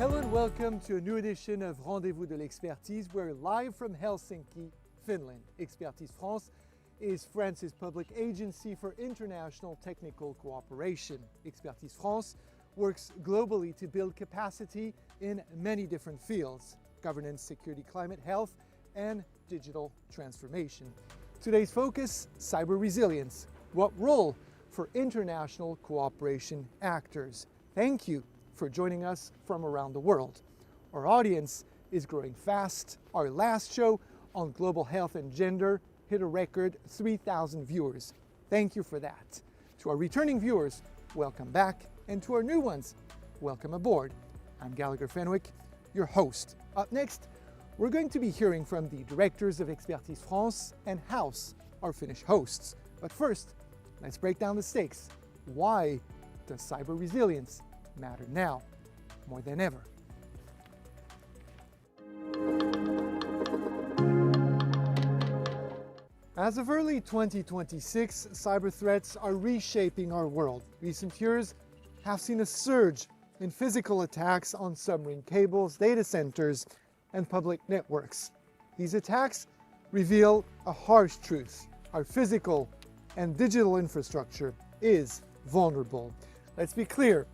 Hello and welcome to a new edition of Rendezvous de l'Expertise. We're live from Helsinki, Finland. Expertise France is France's public agency for international technical cooperation. Expertise France works globally to build capacity in many different fields: governance, security, climate, health, and digital transformation. Today's focus, cyber resilience. What role for international cooperation actors? Thank you for joining us from around the world. Our audience is growing fast. Our last show on global health and gender hit a record 3,000 viewers. Thank you for that. To our returning viewers, welcome back. And to our new ones, welcome aboard. I'm Gallagher Fenwick, your host. Up next, we're going to be hearing from the directors of Expertise France and HAUS, our Finnish hosts. But first, let's break down the stakes. Why does cyber resilience matter now more than ever? As of early 2026, cyber threats are reshaping our world. Recent years have seen a surge in physical attacks on submarine cables, data centers, and public networks. These attacks reveal a harsh truth. Our physical and digital infrastructure is vulnerable. Let's be clear.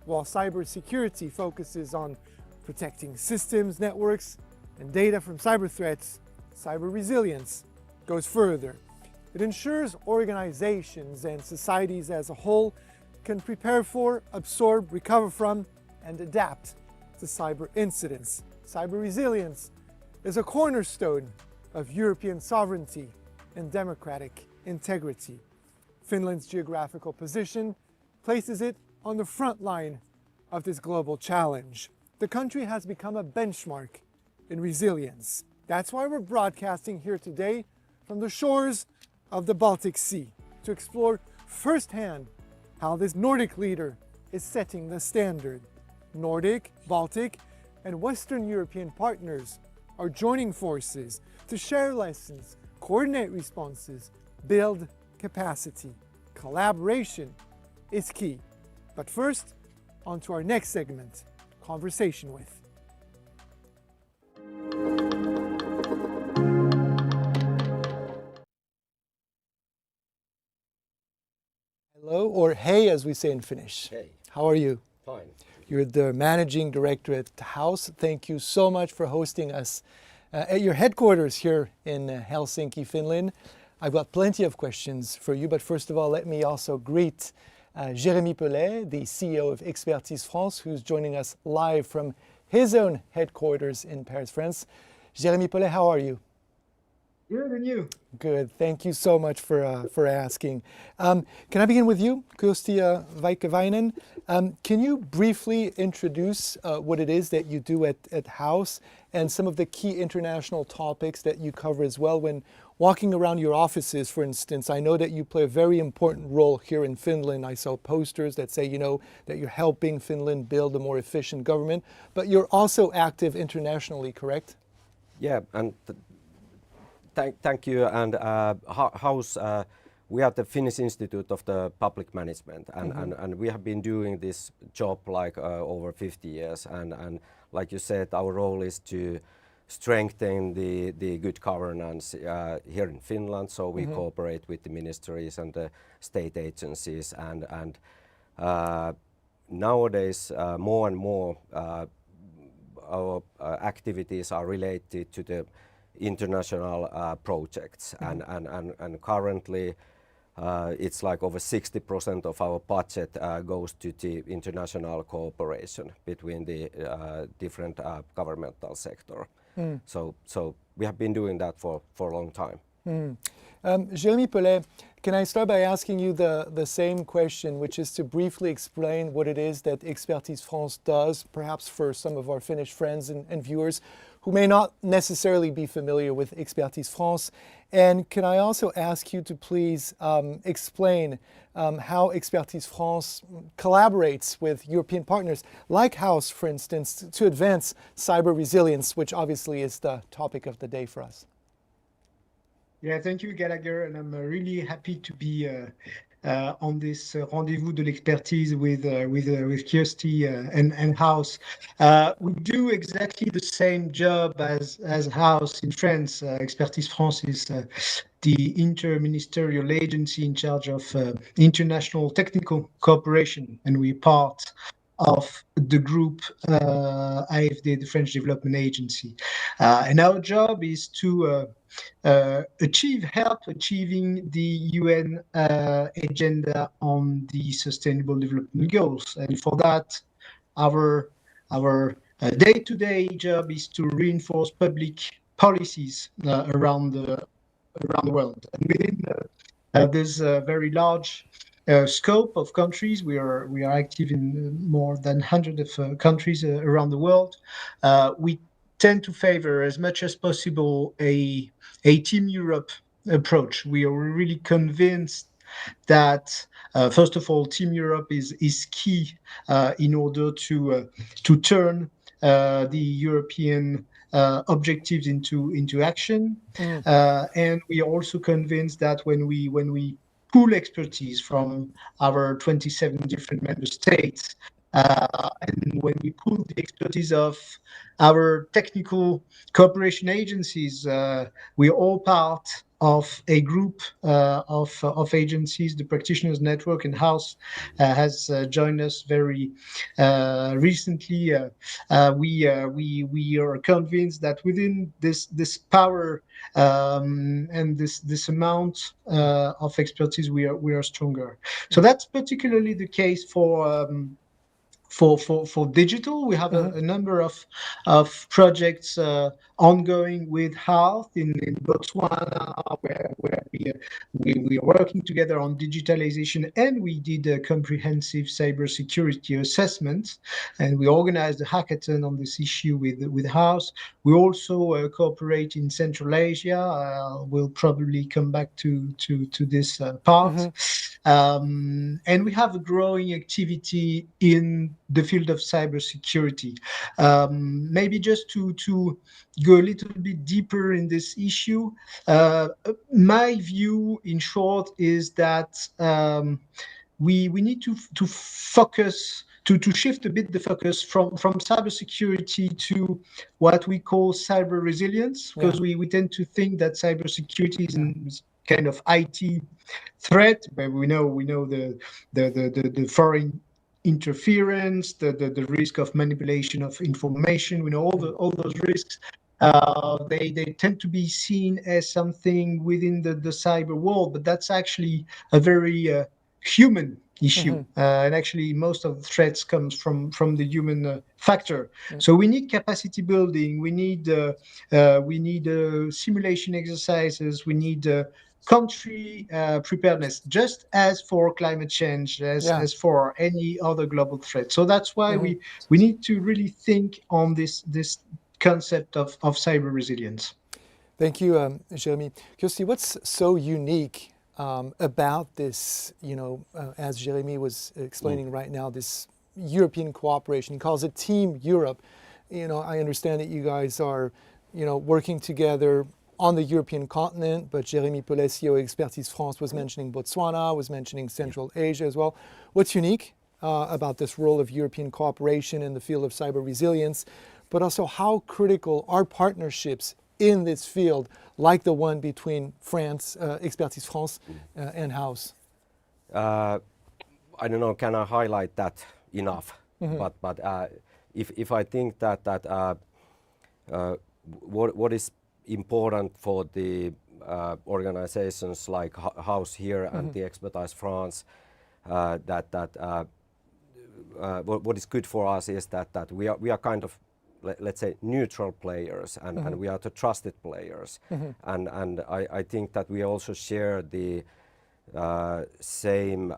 While cybersecurity focuses on protecting systems, networks, and data from cyber threats, cyber resilience goes further. It ensures organizations and societies as a whole can prepare for, absorb, recover from, and adapt to cyber incidents. Cyber resilience is a cornerstone of European sovereignty and democratic integrity. Finland's geographical position places it on the front line of this global challenge. The country has become a benchmark in resilience. That's why we're broadcasting here today from the shores of the Baltic Sea to explore firsthand how this Nordic leader is setting the standard. Nordic, Baltic, and Western European partners are joining forces to share lessons, coordinate responses, build capacity. Collaboration is key. But first, on to our next segment, Conversation With. Hello, or hey as we say in Finnish. Hey. How are you? Fine. You're the managing director at HAUS. Thank you so much for hosting us at your headquarters here in Helsinki, Finland. I've got plenty of questions for you, but first of all, let me also greet Jérémy Pellet, the CEO of Expertise France, who's joining us live from his own headquarters in Paris, France. Jérémy Pellet, how are you? Good, and you? Good. Thank you so much for asking. Can I begin with you, Kyösti Vaikavainen? Can you briefly introduce what it is that you do at HAUS and some of the key international topics that you cover as well when walking around your offices, for instance? I know that you play a very important role here in Finland. I saw posters that say, that you're helping Finland build a more efficient government, but you're also active internationally, correct? Yeah, and thank you. And HAUS, we are the Finnish Institute of the Public Management, and we have been doing this job like over 50 years. And like you said, our role is to strengthen the good governance here in Finland. So we cooperate with the ministries and the state agencies, and nowadays more and more our activities are related to the international projects, and currently it's like over 60% of our budget goes to the international cooperation between the different governmental sector. So we have been doing that for a long time. Jérémy Pellet, can I start by asking you the same question, which is to briefly explain what it is that Expertise France does, perhaps for some of our Finnish friends and viewers who may not necessarily be familiar with Expertise France. And can I also ask you to please explain how Expertise France collaborates with European partners like HAUS, for instance, to advance cyber resilience, which obviously is the topic of the day for us? Yeah, thank you, Gallagher, and I'm really happy to be on this rendezvous de l'expertise with Kirsty and HAUS. We do exactly the same job as HAUS in France. Expertise France is the interministerial agency in charge of international technical cooperation, and we're part of the group AFD, the French Development Agency. And our job is to help achieving the UN agenda on the Sustainable Development Goals. And for that, our day-to-day job is to reinforce public policies around the world. And within this very large scope of countries, we are active in more than 100 of countries around the world. We tend to favor as much as possible a Team Europe approach. We are really convinced that first of all, Team Europe is key in order to turn the European objectives into action. And we are also convinced that when we pool expertise from our 27 different member states, and when we pool the expertise of our technical cooperation agencies, we are all part of a group of agencies. The Practitioners Network and HAUS has joined us very recently. We are convinced that within this power and this amount of expertise, we are stronger. So that's particularly the case for digital. We have a number of projects ongoing with HALT in Botswana, where we are working together on digitalization, and we did a comprehensive cybersecurity assessment, and we organized a hackathon on this issue with HAUS. We also cooperate in Central Asia. We'll probably come back to this part. And we have a growing activity in the field of cybersecurity. Maybe just to go a little bit deeper in this issue, my view, in short, is that we need to focus, to shift a bit the focus from cybersecurity to what we call cyber resilience, because we tend to think that cybersecurity is kind of IT threat, but we know the foreign interference, the risk of manipulation of information. We know all those risks. They tend to be seen as something within the cyber world, but that's actually a very human issue, and actually most of the threats comes from the human factor. So we need capacity building, we need simulation exercises, we need country preparedness, just as for climate change, as for any other global threat. So that's why we need to really think on this concept of cyber resilience. Thank you, Jeremy. Kirsty, what's so unique about this, as Jeremy was explaining right now, this European cooperation? He calls it Team Europe. I understand that you guys are, working together on the European continent, but Jeremy Polesio, Expertise France, was mentioning Botswana, was mentioning Central Asia as well. What's unique about this role of European cooperation in the field of cyber resilience, but also how critical are partnerships in this field, like the one between France, Expertise France, and HAUS? I don't know, can I highlight that enough? But if I think that what is important for the organizations like HAUS here and the Expertise France, what is good for us is that we are kind of, let's say, neutral players, and we are the trusted players, and I think that we also share the same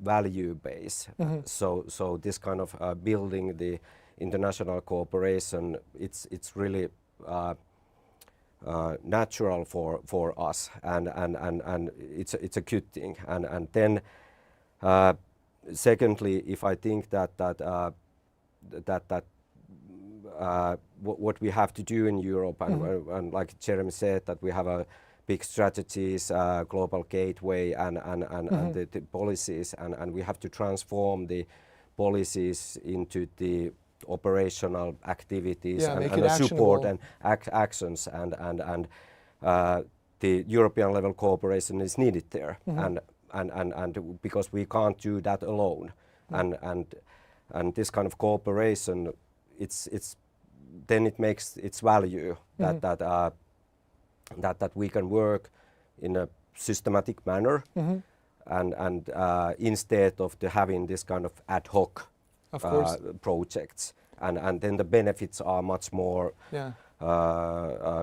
value base. So this kind of building the international cooperation, it's really natural for us, and it's a good thing. And then secondly, if I think that what we have to do in Europe, and like Jeremy said, that we have a big strategies, global gateway, and the policies, and we have to transform the policies into the operational activities and the support and actions, and the European level cooperation is needed there, and because we can't do that alone, and this kind of cooperation, then it makes its value that we can work in a systematic manner, and instead of having this kind of ad hoc projects, and then the benefits are much more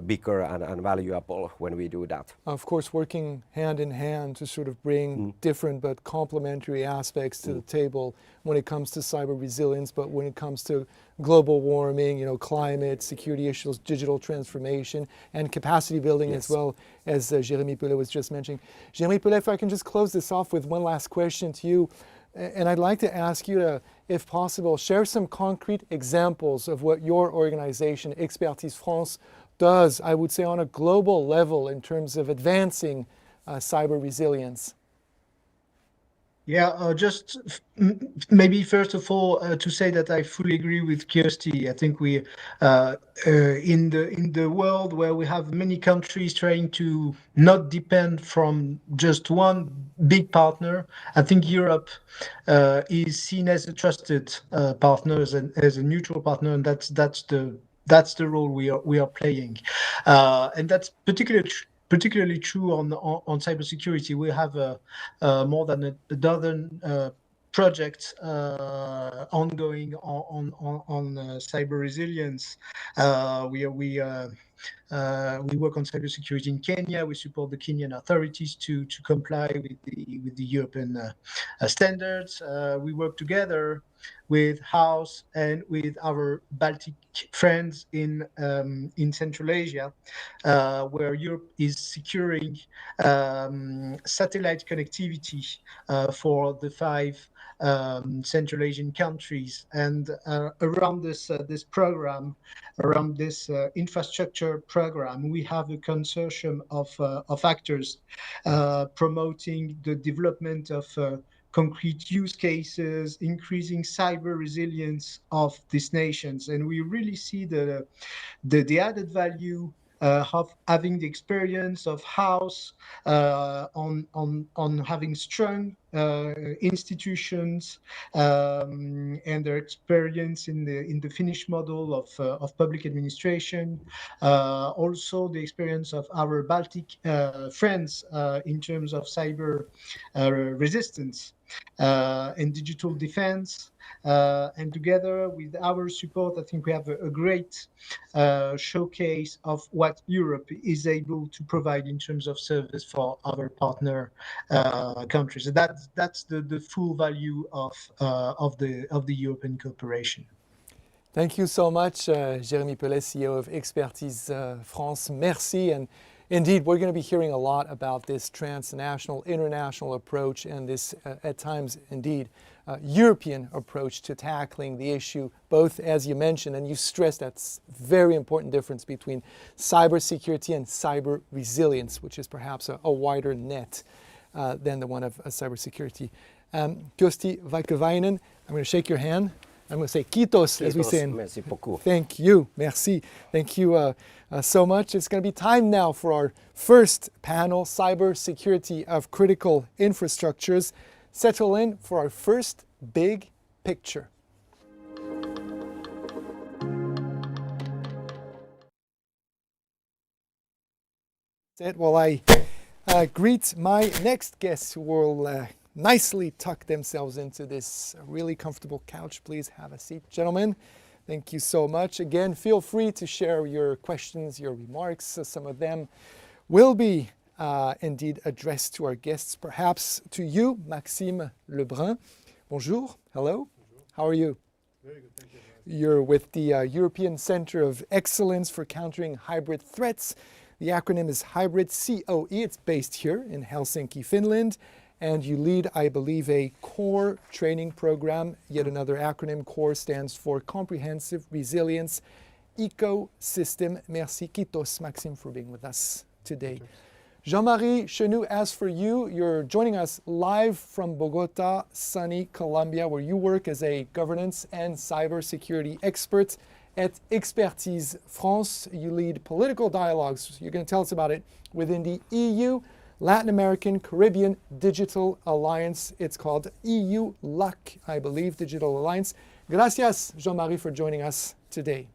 bigger and valuable when we do that. Of course, working hand in hand to sort of bring different but complementary aspects to the table when it comes to cyber resilience, but when it comes to global warming, climate, security issues, digital transformation, and capacity building as well, as Jérémy Poulet was just mentioning. Jérémy Poulet, if I can just close this off with one last question to you, and I'd like to ask you to, if possible, share some concrete examples of what your organization, Expertise France, does, I would say, on a global level in terms of advancing cyber resilience. Yeah, just maybe first of all to say that I fully agree with Kirsty. I think we, in the world where we have many countries trying to not depend from just one big partner, I think Europe is seen as a trusted partner, as a neutral partner, and that's the role we are playing, and that's particularly true on cybersecurity. We have more than a dozen projects ongoing on cyber resilience. We work on cybersecurity in Kenya. We support the Kenyan authorities to comply with the European standards. We work together with HAUS and with our Baltic friends in Central Asia, where Europe is securing satellite connectivity for the 5 Central Asian countries. And around this program, around this infrastructure program, we have a consortium of actors promoting the development of concrete use cases, increasing cyber resilience of these nations. And we really see the added value of having the experience of HAUS on having strong institutions and their experience in the Finnish model of public administration. Also the experience of our Baltic friends in terms of cyber resistance and digital defense. And together with our support, I think we have a great showcase of what Europe is able to provide in terms of service for other partner countries. That's the full value of the European cooperation. Thank you so much, Jérémy Poulet, CEO of Expertise France. Merci. And indeed, we're going to be hearing a lot about this transnational, international approach and this, at times, indeed, European approach to tackling the issue, both, as you mentioned, and you stressed that's very important difference between cybersecurity and cyber resilience, which is perhaps a wider net than the one of cybersecurity. Kyösti Vaikevainen, I'm going to shake your hand. I'm going to say kiitos, as we say. Merci beaucoup. Thank you. Merci. Thank you so much. It's going to be time now for our first panel, Cybersecurity of Critical Infrastructures. Settle in for our first big picture. While I greet my next guests who will nicely tuck themselves into this really comfortable couch. Please have a seat, gentlemen. Thank you so much. Again, feel free to share your questions, your remarks. Some of them will be indeed addressed to our guests, perhaps to you, Maxime Lebrun. Bonjour. Hello. Bonjour. How are you? Very good, thank you. You're with the European Center of Excellence for Countering Hybrid Threats. The acronym is Hybrid COE. It's based here in Helsinki, Finland. And you lead, I believe, a CORE training program. Yet another acronym. CORE stands for Comprehensive Resilience Ecosystem. Merci, kiitos, Maxime, for being with us today. Jean-Marie Chenou, as for you, you're joining us live from Bogota, sunny Colombia, where you work as a governance and cybersecurity expert at Expertise France. You lead political dialogues. You're going to tell us about it within the EU, Latin American Caribbean Digital Alliance. It's called EU LAC, I believe, Digital Alliance. Gracias, Jean-Marie, for joining us today.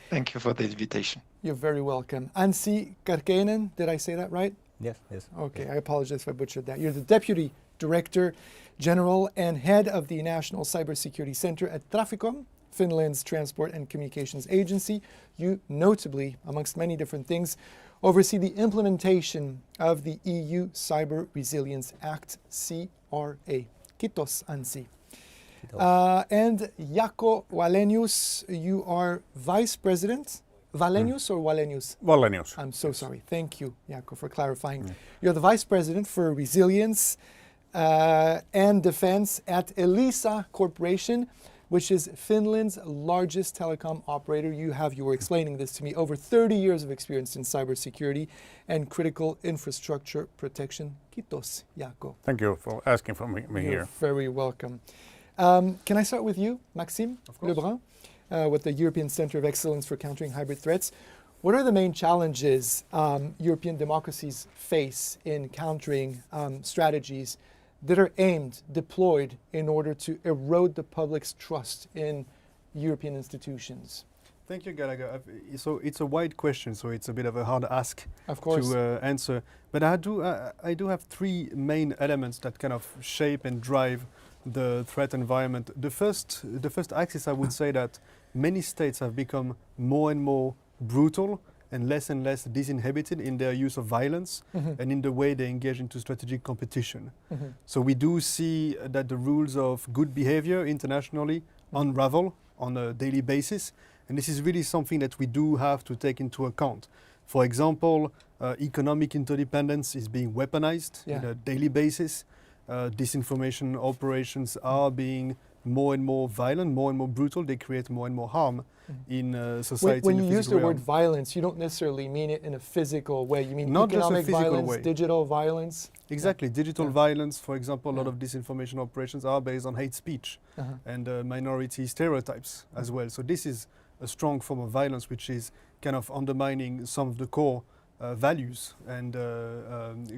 Thank you for the invitation. You're very welcome. Anssi Karkeinen, did I say that right? Yes, yes. Okay, I apologize if I butchered that. You're the Deputy Director General and Head of the National Cybersecurity Center at Traficom, Finland's Transport and Communications Agency. You notably, amongst many different things, oversee the implementation of the EU Cyber Resilience Act, CRA. Kiitos, Anssi. And Jaakko Wallenius, you are Vice President. Wallenius or Wallenius? Wallenius. I'm so sorry. Thank you, Jaakko, for clarifying. You're the Vice President for Resilience and Defense at Elisa Corporation, which is Finland's largest telecom operator. You were explaining this to me, over 30 years of experience in cybersecurity and critical infrastructure protection. Kiitos, Jaakko. Thank you for asking for me You're here. very welcome. Can I start with you, Maxime Lebrun, with the European Center of Excellence for Countering Hybrid Threats? What are the main challenges European democracies face in countering strategies that are aimed, deployed in order to erode the public's trust in European institutions? Thank you, Gallagher. So it's a wide question, so it's a bit of a hard ask to answer. But I do have three main elements that kind of shape and drive the threat environment. The first axis, I would say that many states have become more and more brutal and less disinhibited in their use of violence and in the way they engage into strategic competition. So we do see that the rules of good behavior internationally unravel on a daily basis, and this is really something that we do have to take into account. For example, economic interdependence is being weaponized on a daily basis. Disinformation operations are being more and more violent, more and more brutal. They create more and more harm in society. When you use the word violence, you don't necessarily mean it in a physical way. You mean not economic violence, way. Digital violence? Exactly. Digital violence, for example, a lot of disinformation operations are based on hate speech and minority stereotypes as well. So this is a strong form of violence which is kind of undermining some of the core values and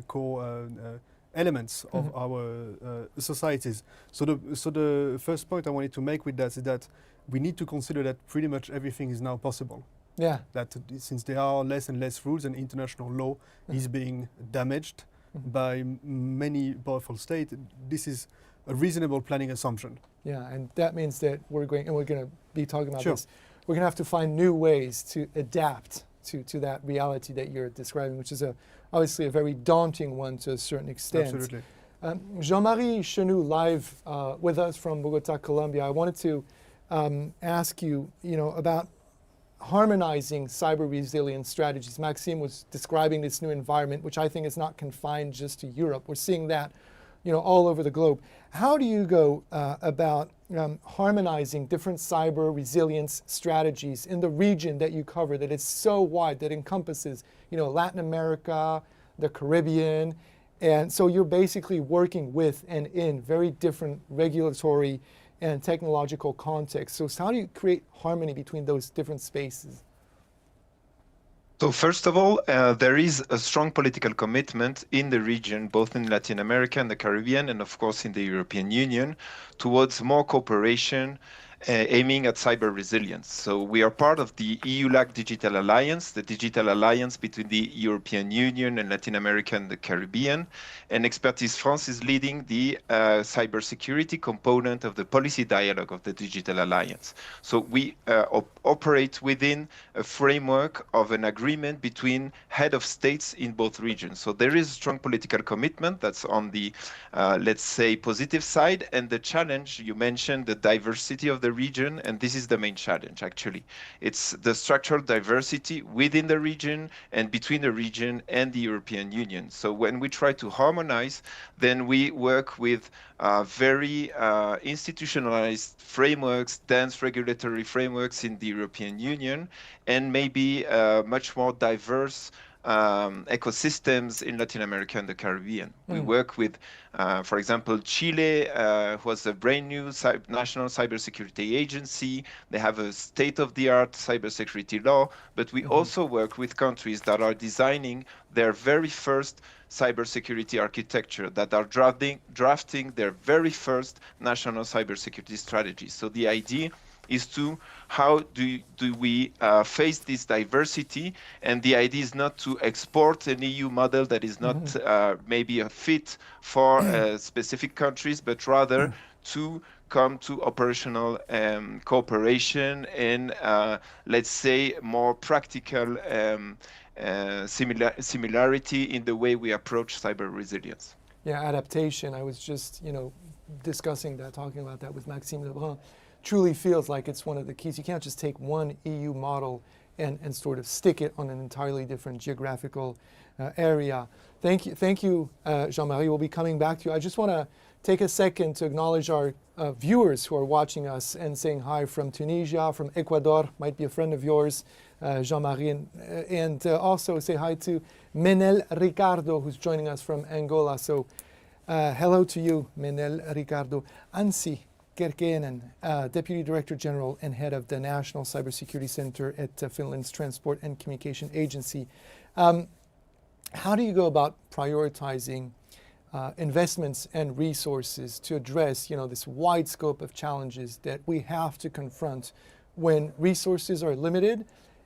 core elements of our societies. So the first point I wanted to make with that is that we need to consider that pretty much everything is now possible. Yeah. That since there are less and less rules and international law is being damaged by many powerful states, this is a reasonable planning assumption. Yeah, and that means that we're going to be talking about this. We're going to have to find new ways to adapt to that reality that you're describing, which is obviously a very daunting one to a certain extent. Absolutely. Jean-Marie Chenou, live with us from Bogota, Colombia. I wanted to ask you, about harmonizing cyber resilience strategies. Maxime was describing this new environment, which I think is not confined just to Europe. We're seeing that, all over the globe. How do you go about harmonizing different cyber resilience strategies in the region that you cover that is so wide, that encompasses, Latin America, the Caribbean, and so you're basically working with and in very different regulatory and technological contexts. So how do you create harmony between those different spaces? So first of all, there is a strong political commitment in the region, both in Latin America and the Caribbean, and of course in the European Union, towards more cooperation aiming at cyber resilience. So we are part of the EU-LAC Digital Alliance, the digital alliance between the European Union and Latin America and the Caribbean. And Expertise France is leading the cybersecurity component of the policy dialogue of the Digital Alliance. So we operate within a framework of an agreement between head of states in both regions. So there is strong political commitment that's on the, let's say, positive side. And the challenge, you mentioned the diversity of the region, and this is the main challenge, actually. It's the structural diversity within the region and between the region and the European Union. So when we try to harmonize, then we work with very institutionalized frameworks, dense regulatory frameworks in the European Union, and maybe much more diverse ecosystems in Latin America and the Caribbean. We work with, for example, Chile, who has a brand new national cybersecurity agency. They have a state-of-the-art cybersecurity law, but we also work with countries that are designing their very first cybersecurity architecture, that are drafting their very first national cybersecurity strategy. So the idea is to how do we face this diversity, and the idea is not to export an EU model that is not maybe a fit for specific countries, but rather to come to operational cooperation and let's say more practical similarity in the way we approach cyber resilience. Yeah, adaptation. I was just, discussing that, talking about that with Maxime Lebrun. Truly feels like it's one of the keys. You can't just take one EU model and sort of stick it on an entirely different geographical area. Thank you, Jean-Marie. We'll be coming back to you. I just want to take a second to acknowledge our viewers who are watching us and saying hi from Tunisia, from Ecuador, might be a friend of yours, Jean-Marie, and also say hi to Menel Ricardo, who's joining us from Angola. So hello to you, Menel Ricardo. Ansi Kerkeinen, Deputy Director General and Head of the National Cybersecurity Center at Finland's Transport and Communication Agency. How do you go about prioritizing investments and resources to address, this wide scope of challenges that we have to confront when resources are limited,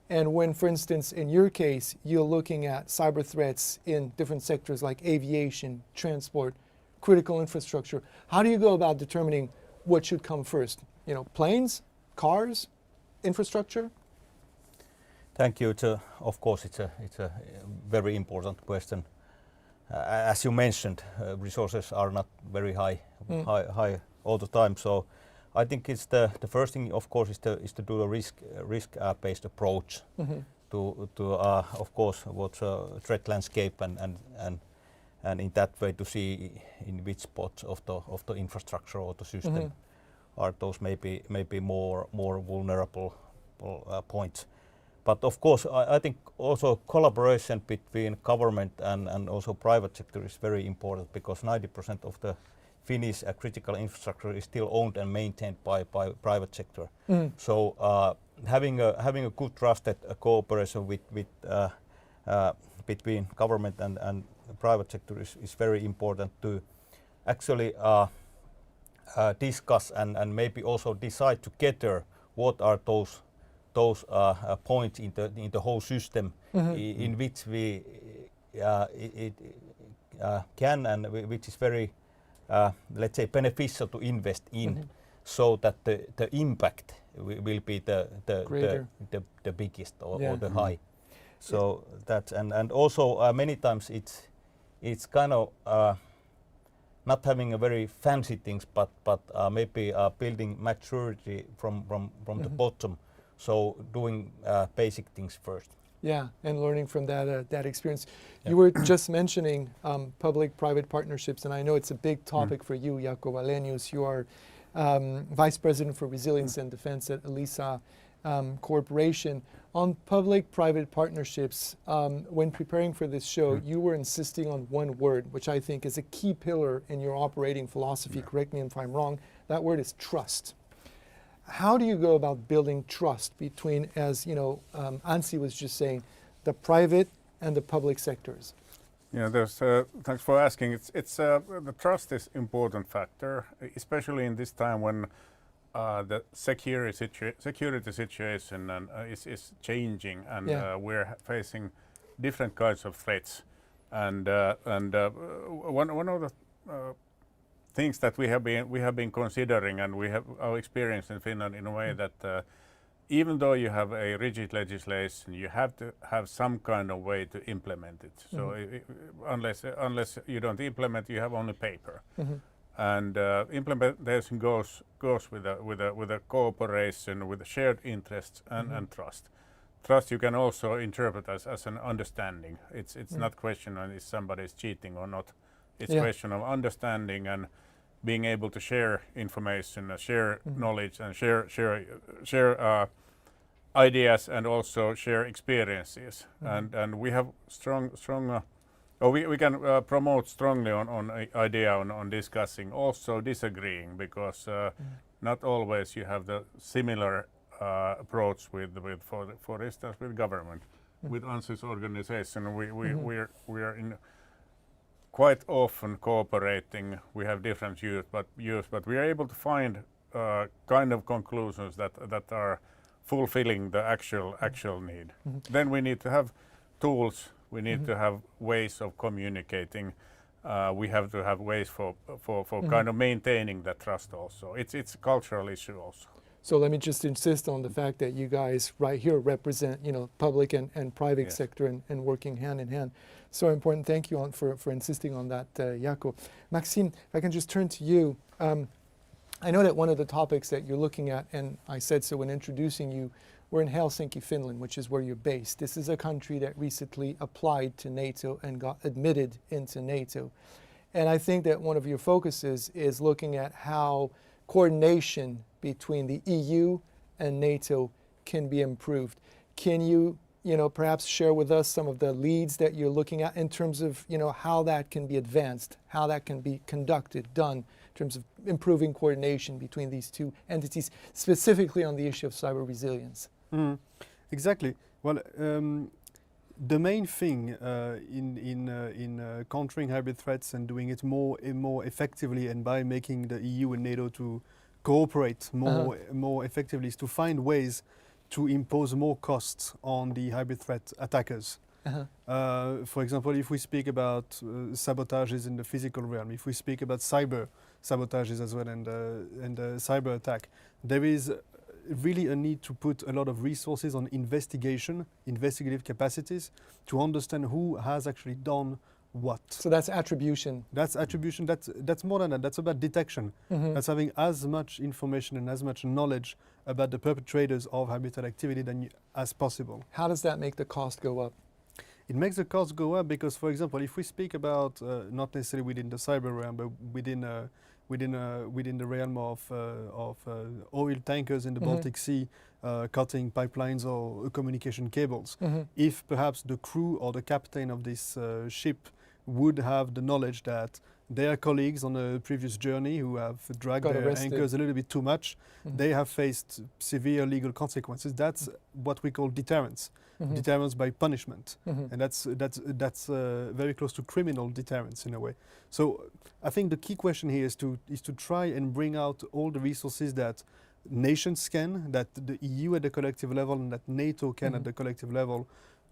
and when, for instance, in your case, you're looking at cyber threats in different sectors like aviation, transport, critical infrastructure? How do you go about determining what should come first? Planes, cars, infrastructure? Thank you. Of course, it's a very important question. As you mentioned, resources are not very high all the time. So I think it's the first thing, of course, is to do a risk-based approach to of course, what's a threat landscape and in that way to see in which spots of the infrastructure or the system are those maybe more vulnerable points. But of course, I think also collaboration between government and also private sector is very important, because 90% of the Finnish critical infrastructure is still owned and maintained by private sector. So having a good trusted cooperation between government and private sector is very important to actually discuss and maybe also decide together what are those points in the whole system in which we can and which is very let's say beneficial to invest in, so that the impact will be the biggest or the high. So that and also many times it's kind of not having a very fancy things, but maybe building maturity from the bottom. So doing basic things first. Yeah, and learning from that experience. Yeah. You were just mentioning public-private partnerships, and I know it's a big topic for you, Jaakko Wallenius. You are Vice President for Resilience and Defense at Elisa Corporation. On public-private partnerships, when preparing for this show, you were insisting on one word, which I think is a key pillar in your operating philosophy. Correct me if I'm wrong. That word is trust. How do you go about building trust between, as Ansi was just saying, the private and the public sectors? Yeah, thanks for asking. It's the trust is important factor, especially in this time when the security situation is changing, and we're facing different kinds of threats. And one of the things that we have been considering, and we have our experience in Finland in a way that even though you have a rigid legislation, you have to have some kind of way to implement it. So unless you don't implement, you have only paper. And implementation goes with a cooperation, with a shared interests and trust. Trust you can also interpret as an understanding. It's not question on if somebody is cheating or not. It's question of understanding and being able to share information, share knowledge, and share ideas and also share experiences. And we have we can promote strongly on idea on discussing, also disagreeing, because not always you have the similar approach with for instance with government. With ANSYS organization, we are in quite often cooperating. We have different views, but we are able to find kind of conclusions that are fulfilling the actual need. Then we need to have tools. We need to have ways of communicating. We have to have ways for kind of maintaining that trust also. It's a cultural issue also. So let me just insist on the fact that you guys right here represent, public and private sector and working hand in hand. So important. Thank you for insisting on that, Jaakko. Maxime, if I can just turn to you. I know that one of the topics that you're looking at, and I said so when introducing you, we're in Helsinki, Finland, which is where you're based. This is a country that recently applied to NATO and got admitted into NATO. And I think that one of your focuses is looking at how coordination between the EU and NATO can be improved. Can you, perhaps share with us some of the leads that you're looking at in terms of, how that can be advanced, how that can be conducted, done, in terms of improving coordination between these two entities, specifically on the issue of cyber resilience? Exactly. Well, the main thing in countering hybrid threats and doing it more effectively, and by making the EU and NATO to cooperate more effectively, is to find ways to impose more costs on the hybrid threat attackers. For example, if we speak about sabotages in the physical realm, if we speak about cyber sabotages as well, and cyber attack, there is really a need to put a lot of resources on investigative capacities to understand who has actually done what. So that's attribution. That's attribution. That's more than that. That's about detection. That's having as much information and as much knowledge about the perpetrators of hybrid activity as possible. How does that make the cost go up? It makes the cost go up because, for example, if we speak about not necessarily within the cyber realm, but within the realm of oil tankers in the Baltic Sea, cutting pipelines or communication cables, if perhaps the crew or the captain of this ship would have the knowledge that their colleagues on a previous journey who have dragged their anchors a little bit too much, they have faced severe legal consequences. That's what we call deterrence. Deterrence by punishment, and that's very close to criminal deterrence in a way. So I think the key question here is to try and bring out all the resources that nations can, that the EU at the collective level and that NATO can at the collective level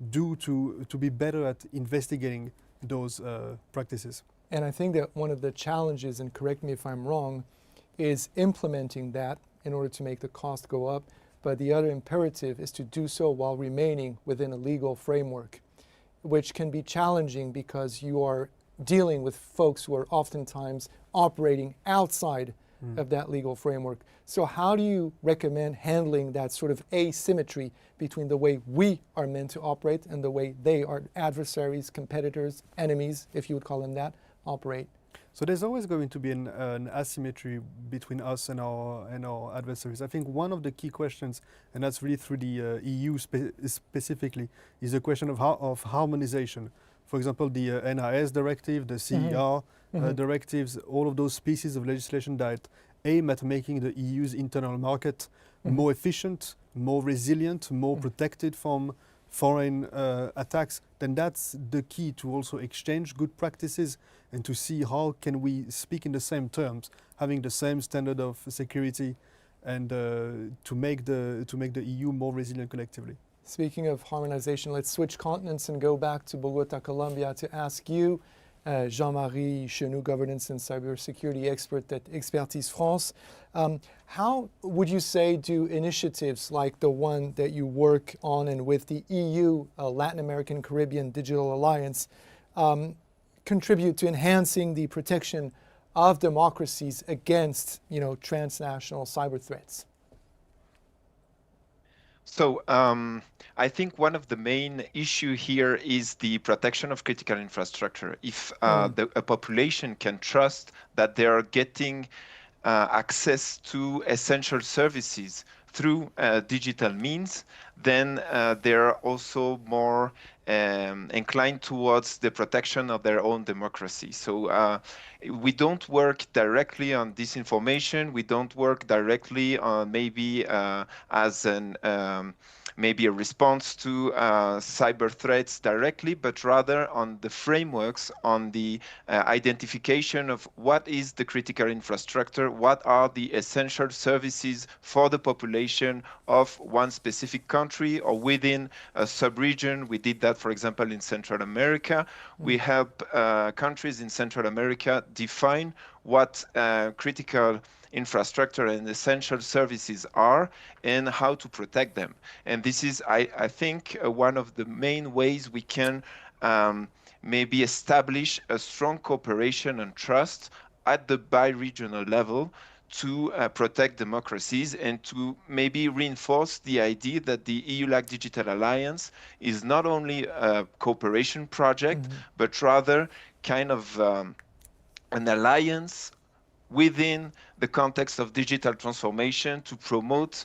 do to be better at investigating those practices. And I think that one of the challenges, and correct me if I'm wrong, is implementing that in order to make the cost go up. But the other imperative is to do so while remaining within a legal framework, which can be challenging because you are dealing with folks who are oftentimes operating outside of that legal framework. So how do you recommend handling that sort of asymmetry between the way we are meant to operate and the way they, are adversaries, competitors, enemies, if you would call them that, operate? So there's always going to be an asymmetry between us and our adversaries. I think one of the key questions, and that's really through the EU specifically, is a question of harmonization. For example, the NIS directive, the CER directives, all of those pieces of legislation that aim at making the EU's internal market more efficient, more resilient, more protected from foreign attacks, then that's the key to also exchange good practices and to see how can we speak in the same terms, having the same standard of security, and to make the EU more resilient collectively. Speaking of harmonization, let's switch continents and go back to Bogota, Colombia, to ask you, Jean-Marie Chenou, governance and cybersecurity expert at Expertise France. How would you say do initiatives like the one that you work on and with the EU, Latin American Caribbean Digital Alliance, contribute to enhancing the protection of democracies against, transnational cyber threats? So I think one of the main issue here is the protection of critical infrastructure. If a population can trust that they are getting access to essential services through digital means, then they're also more inclined towards the protection of their own democracy. So we don't work directly on disinformation. We don't work directly on maybe as an maybe a response to cyber threats directly, but rather on the frameworks, on the identification of what is the critical infrastructure, what are the essential services for the population of one specific country or within a sub-region. We did that, for example, in Central America. We help countries in Central America define what critical infrastructure and essential services are and how to protect them. And this is, I think, one of the main ways we can maybe establish a strong cooperation and trust at the bi-regional level to protect democracies and to maybe reinforce the idea that the EU-LAC Digital Alliance is not only a cooperation project, but rather kind of an alliance within the context of digital transformation to promote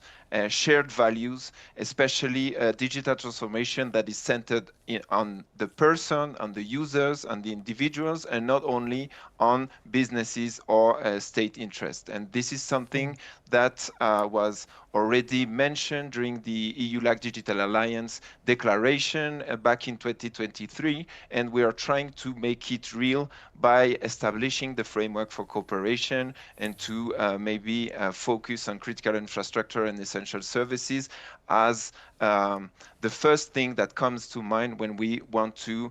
shared values, especially digital transformation that is centered on the person, on the users, on the individuals, and not only on businesses or state interest. And this is something that was already mentioned during the EU-LAC Digital Alliance declaration back in 2023, and we are trying to make it real by establishing the framework for cooperation and to maybe focus on critical infrastructure and essential services as the first thing that comes to mind when we want to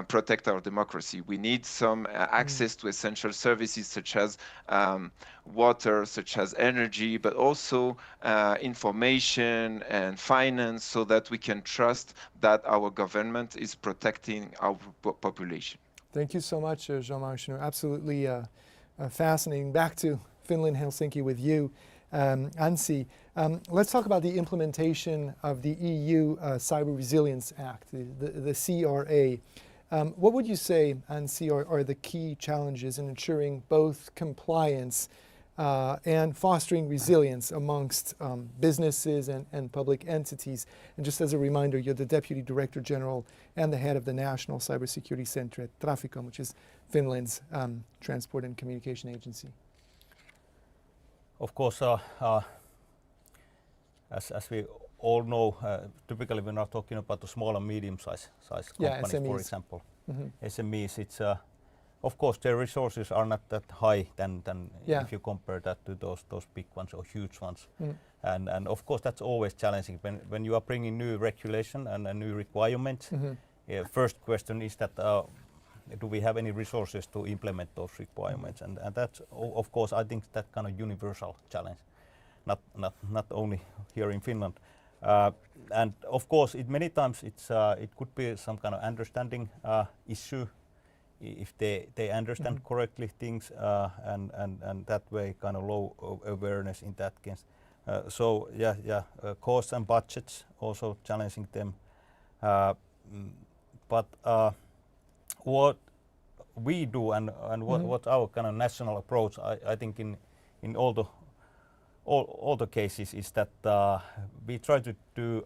protect our democracy. We need some access to essential services such as water, such as energy, but also information and finance so that we can trust that our government is protecting our population. Thank you so much, Jean-Marc Chenot. Absolutely fascinating. Back to Finland, Helsinki with you, Anssi. Let's talk about the implementation of the EU Cyberresilience Act, the CRA. What would you say, Anssi, are the key challenges in ensuring both compliance and fostering resilience amongst businesses and public entities? And just as a reminder, you're the Deputy Director General and the head of the National Cybersecurity Center at Traficom, which is Finland's transport and communication agency. Of course, as we all know, typically we're not talking about the small and medium-sized companies, SMEs. for example. SMEs, it's of course their resources are not that high than if you compare that to those big ones or huge ones. And of course that's always challenging when you are bringing new regulation and a new requirement. First question is that do we have any resources to implement those requirements? And that's of course I think that kind of universal challenge, not only here in Finland. And of course many times it could be some kind of understanding issue if they understand correctly things and that way kind of low awareness in that case. So costs and budgets also challenging them. But what we do and what our kind of national approach, I think in all the cases is that we try to do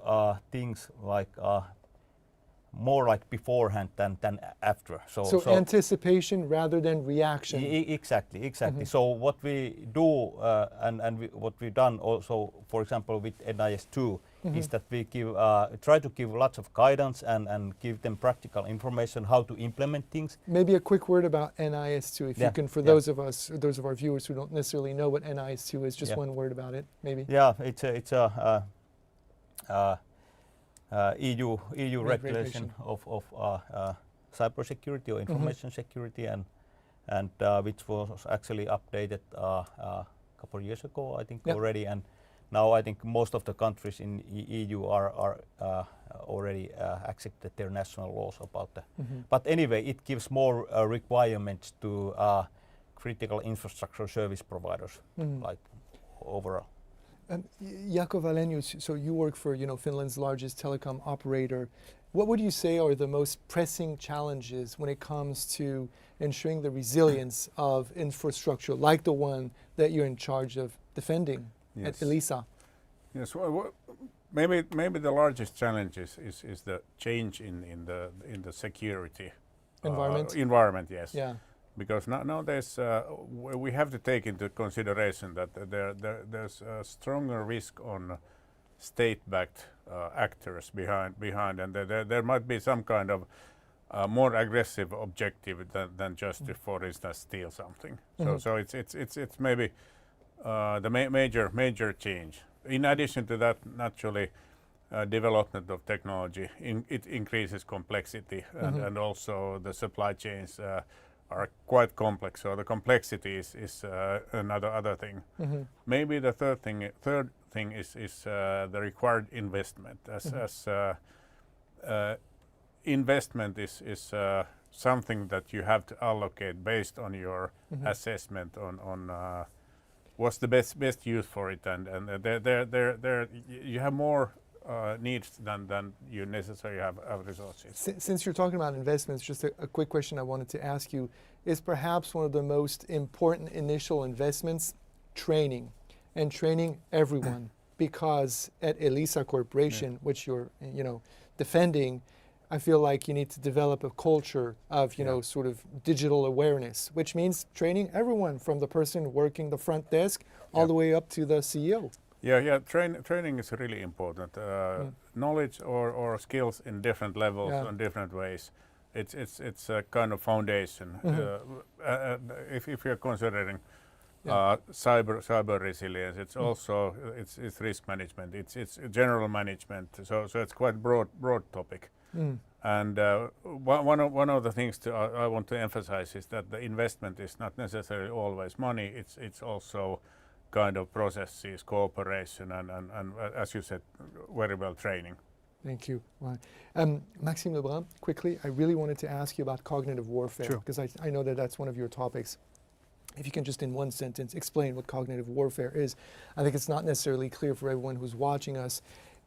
things like more like beforehand than after. So anticipation rather than reaction. Exactly. So what we do and what we've done also, for example, with NIS2 is that we try to give lots of guidance and give them practical information how to implement things. Maybe a quick word about NIS2, if you can, for those of us, those of our viewers who don't necessarily know what NIS2 is, just one word about it, maybe. Yeah, it's a EU regulation of cybersecurity or information security, and which was actually updated a couple of years ago, I think already. And now I think most of the countries in EU are already accepted their national laws about that. But anyway, it gives more requirements to critical infrastructure service providers, like overall. Jaakko Valenius, so you work for Finland's largest telecom operator. What would you say are the most pressing challenges when it comes to ensuring the resilience of infrastructure like the one that you're in charge of defending at Elisa? Yes, well, maybe the largest challenge is the change in the security environment. Yes. Yeah. Because now there's we have to take into consideration that there's a stronger risk on state-backed actors behind, and there might be some kind of more aggressive objective than just to, for instance, steal something. So it's maybe the major change. In addition to that, naturally, development of technology it increases complexity, and also the supply chains are quite complex. So the complexity is another thing. Maybe the third thing is the required investment. As investment is something that you have to allocate based on your assessment on what's the best use for it, and there you have more needs than you necessarily have resources. Since you're talking about investments, just a quick question I wanted to ask you is perhaps one of the most important initial investments training, and training everyone, because at Elisa Corporation, which you're defending, I feel like you need to develop a culture of sort of digital awareness, which means training everyone from the person working the front desk all the way up to the CEO. Yeah. Training is really important. Knowledge or skills in different levels, in different ways. It's a kind of foundation. If you're considering cyber resilience, it's also it's risk management. It's general management. So it's quite broad topic. And one of the things I want to emphasize is that the investment is not necessarily always money. It's also kind of processes, cooperation, and as you said, very well training. Thank you. Maxime Lebrun, quickly, I really wanted to ask you about cognitive warfare, because I know that that's one of your topics. If you can just in one sentence explain what cognitive warfare is. I think it's not necessarily clear for everyone who's watching us.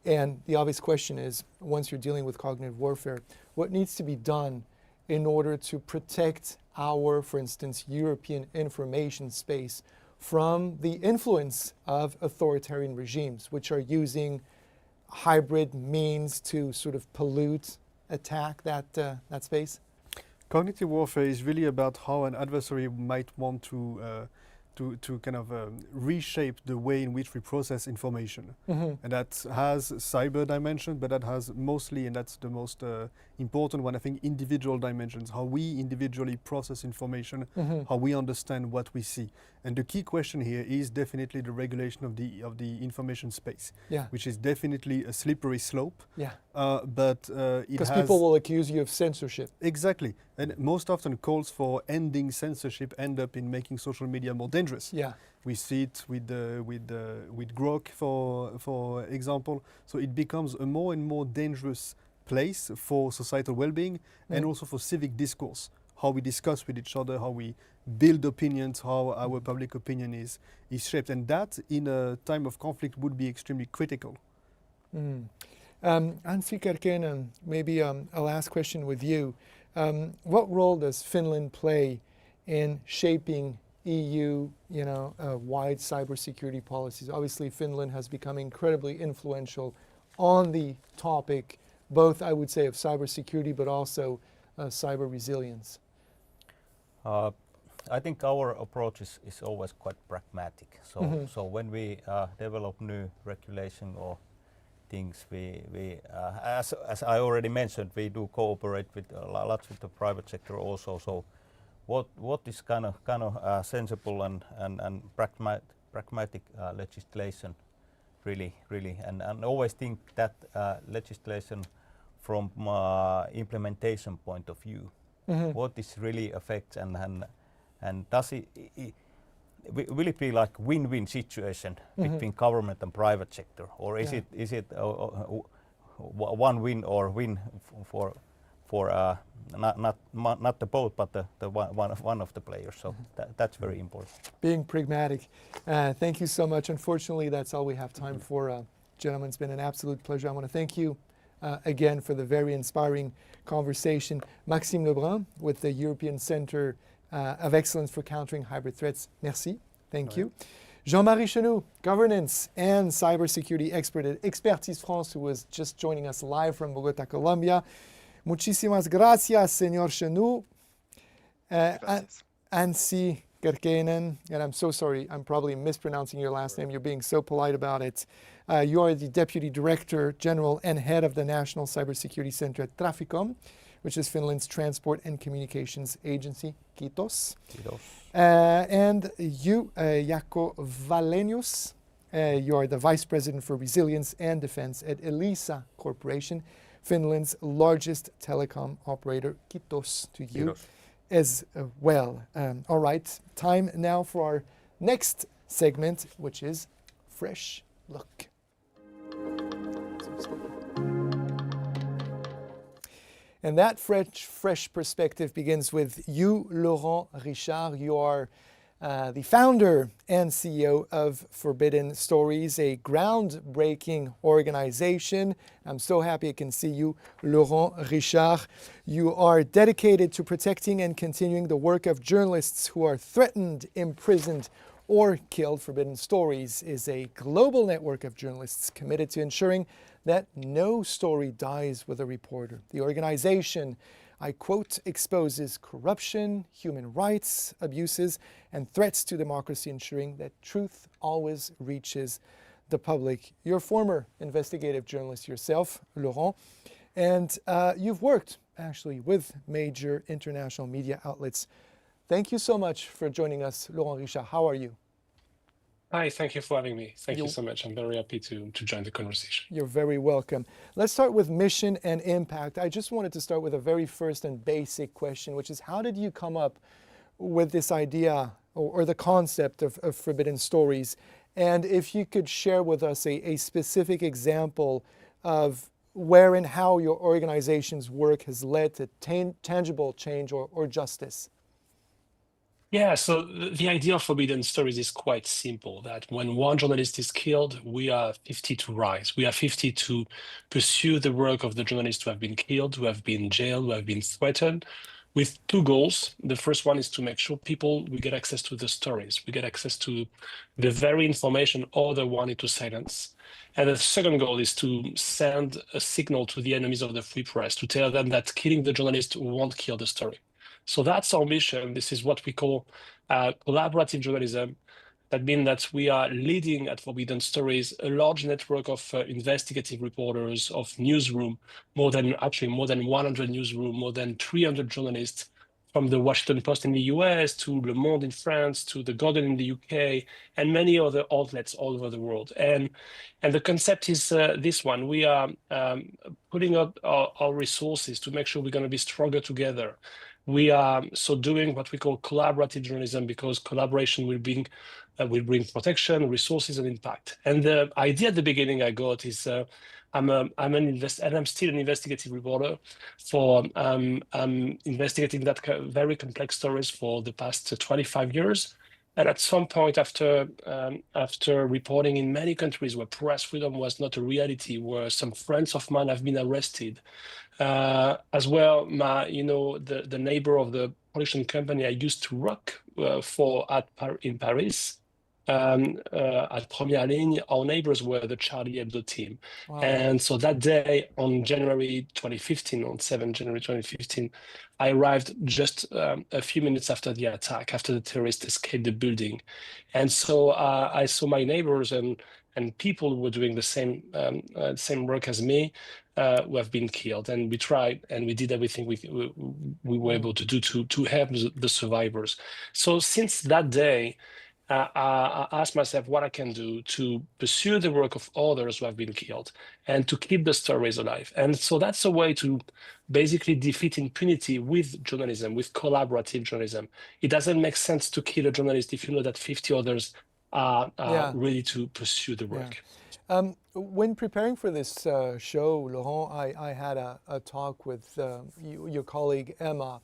And the obvious question is, once you're dealing with cognitive warfare, what needs to be done in order to protect our, for instance, European information space from the influence of authoritarian regimes, which are using hybrid means to sort of pollute, attack that space? Cognitive warfare is really about how an adversary might want to kind of reshape the way in which we process information. And that has cyber dimension, but that has mostly, and that's the most important one, I think, individual dimensions, how we individually process information, how we understand what we see. And the key question here is definitely the regulation of the information space, which is definitely a slippery slope. But because people will accuse you of censorship. Exactly. And most often calls for ending censorship end up in making social media more dangerous. We see it with Grok, for example. So it becomes a more and more dangerous place for societal well-being and also for civic discourse, how we discuss with each other, how we build opinions, how our public opinion is shaped. And that, in a time of conflict, would be extremely critical. Anssi Kärkkäinen, maybe a last question with you. What role does Finland play in shaping EU, wide cybersecurity policies? Obviously, Finland has become incredibly influential on the topic, both, I would say, of cybersecurity, but also cyber resilience. I think our approach is always quite pragmatic. So when we develop new regulation or things, we as I already mentioned, we do cooperate with lots with the private sector also. So what is kind of sensible and pragmatic legislation really, and always think that legislation from implementation point of view, what this really affects, and does it will it be like win-win situation between government and private sector, or is it one win or win for not the boat, but the one of the players. So that's very important. Being pragmatic. Thank you so much. Unfortunately, that's all we have time for. Gentlemen, it's been an absolute pleasure. I want to thank you again for the very inspiring conversation. Maxime Lebrun with the European Center of Excellence for Countering Hybrid Threats. Merci. Thank you. Jean-Marie Chenoux, governance and cybersecurity expert at Expertise France, who was just joining us live from Bogota, Colombia. Muchísimas gracias, señor Chenoux. Ansi Kerkenen, and I'm so sorry, I'm probably mispronouncing your last name. You're being so polite about it. You are the Deputy Director General and Head of the National Cybersecurity Center at Traficom, which is Finland's transport and communications agency. Kiitos. And you, Jaakko Valenius, you are the Vice President for Resilience and Defense at Elisa Corporation, Finland's largest telecom operator. Kiitos to you. Kiitos. As well. All right, time now for our next segment, which is Fresh Look. And that fresh perspective begins with you, Laurent Richard. You are the founder and CEO of Forbidden Stories, a groundbreaking organization. I'm so happy I can see you, Laurent Richard. You are dedicated to protecting and continuing the work of journalists who are threatened, imprisoned, or killed. Forbidden Stories is a global network of journalists committed to ensuring that no story dies with a reporter. The organization, I quote, exposes corruption, human rights abuses, and threats to democracy, ensuring that truth always reaches the public. You're a former investigative journalist yourself, Laurent, and you've worked actually with major international media outlets. Thank you so much for joining us, Laurent Richard. How are you? Hi, thank you for having me. Thank you so much. I'm very happy to join the conversation. You're very welcome. Let's start with mission and impact. I just wanted to start with a very first and basic question, which is how did you come up with this idea or the concept of Forbidden Stories? And if you could share with us a specific example of where and how your organization's work has led to tangible change or justice. Yeah, so the idea of Forbidden Stories is quite simple, that when one journalist is killed, we are 50 to rise. We are 50 to pursue the work of the journalists who have been killed, who have been jailed, who have been threatened, with two goals. The first one is to make sure we get access to the stories. We get access to the very information others wanted to silence. And the second goal is to send a signal to the enemies of the free press, to tell them that killing the journalist won't kill the story. So that's our mission. This is what we call collaborative journalism. That means that we are leading at Forbidden Stories a large network of investigative reporters, of newsroom, more than 100 newsroom, more than 300 journalists, from the Washington Post in the US to Le Monde in France to The Guardian in the UK, and many other outlets all over the world. And the concept is this one. We are putting up our resources to make sure we're going to be stronger together. We are doing what we call collaborative journalism, because collaboration will bring protection, resources, and impact. And the idea at the beginning I got is I'm still an investigative reporter for investigating that very complex stories for the past 25 years. And at some point, after reporting in many countries where press freedom was not a reality, where some friends of mine have been arrested, as well, the neighbor of the production company I used to work for in Paris, at Première Ligne, our neighbors were the Charlie Hebdo team. Wow. And so that day on January 2015, on 7 January 2015, I arrived just a few minutes after the attack, after the terrorists escaped the building. And so I saw my neighbors and people who were doing the same work as me who have been killed. And we tried and we did everything we were able to do to help the survivors. So since that day, I asked myself what I can do to pursue the work of others who have been killed and to keep the stories alive. And so that's a way to basically defeat impunity with journalism, with collaborative journalism. It doesn't make sense to kill a journalist if you know that 50 others are ready to pursue the work. Yeah. When preparing for this show, Laurent, I had a talk with your colleague Emma,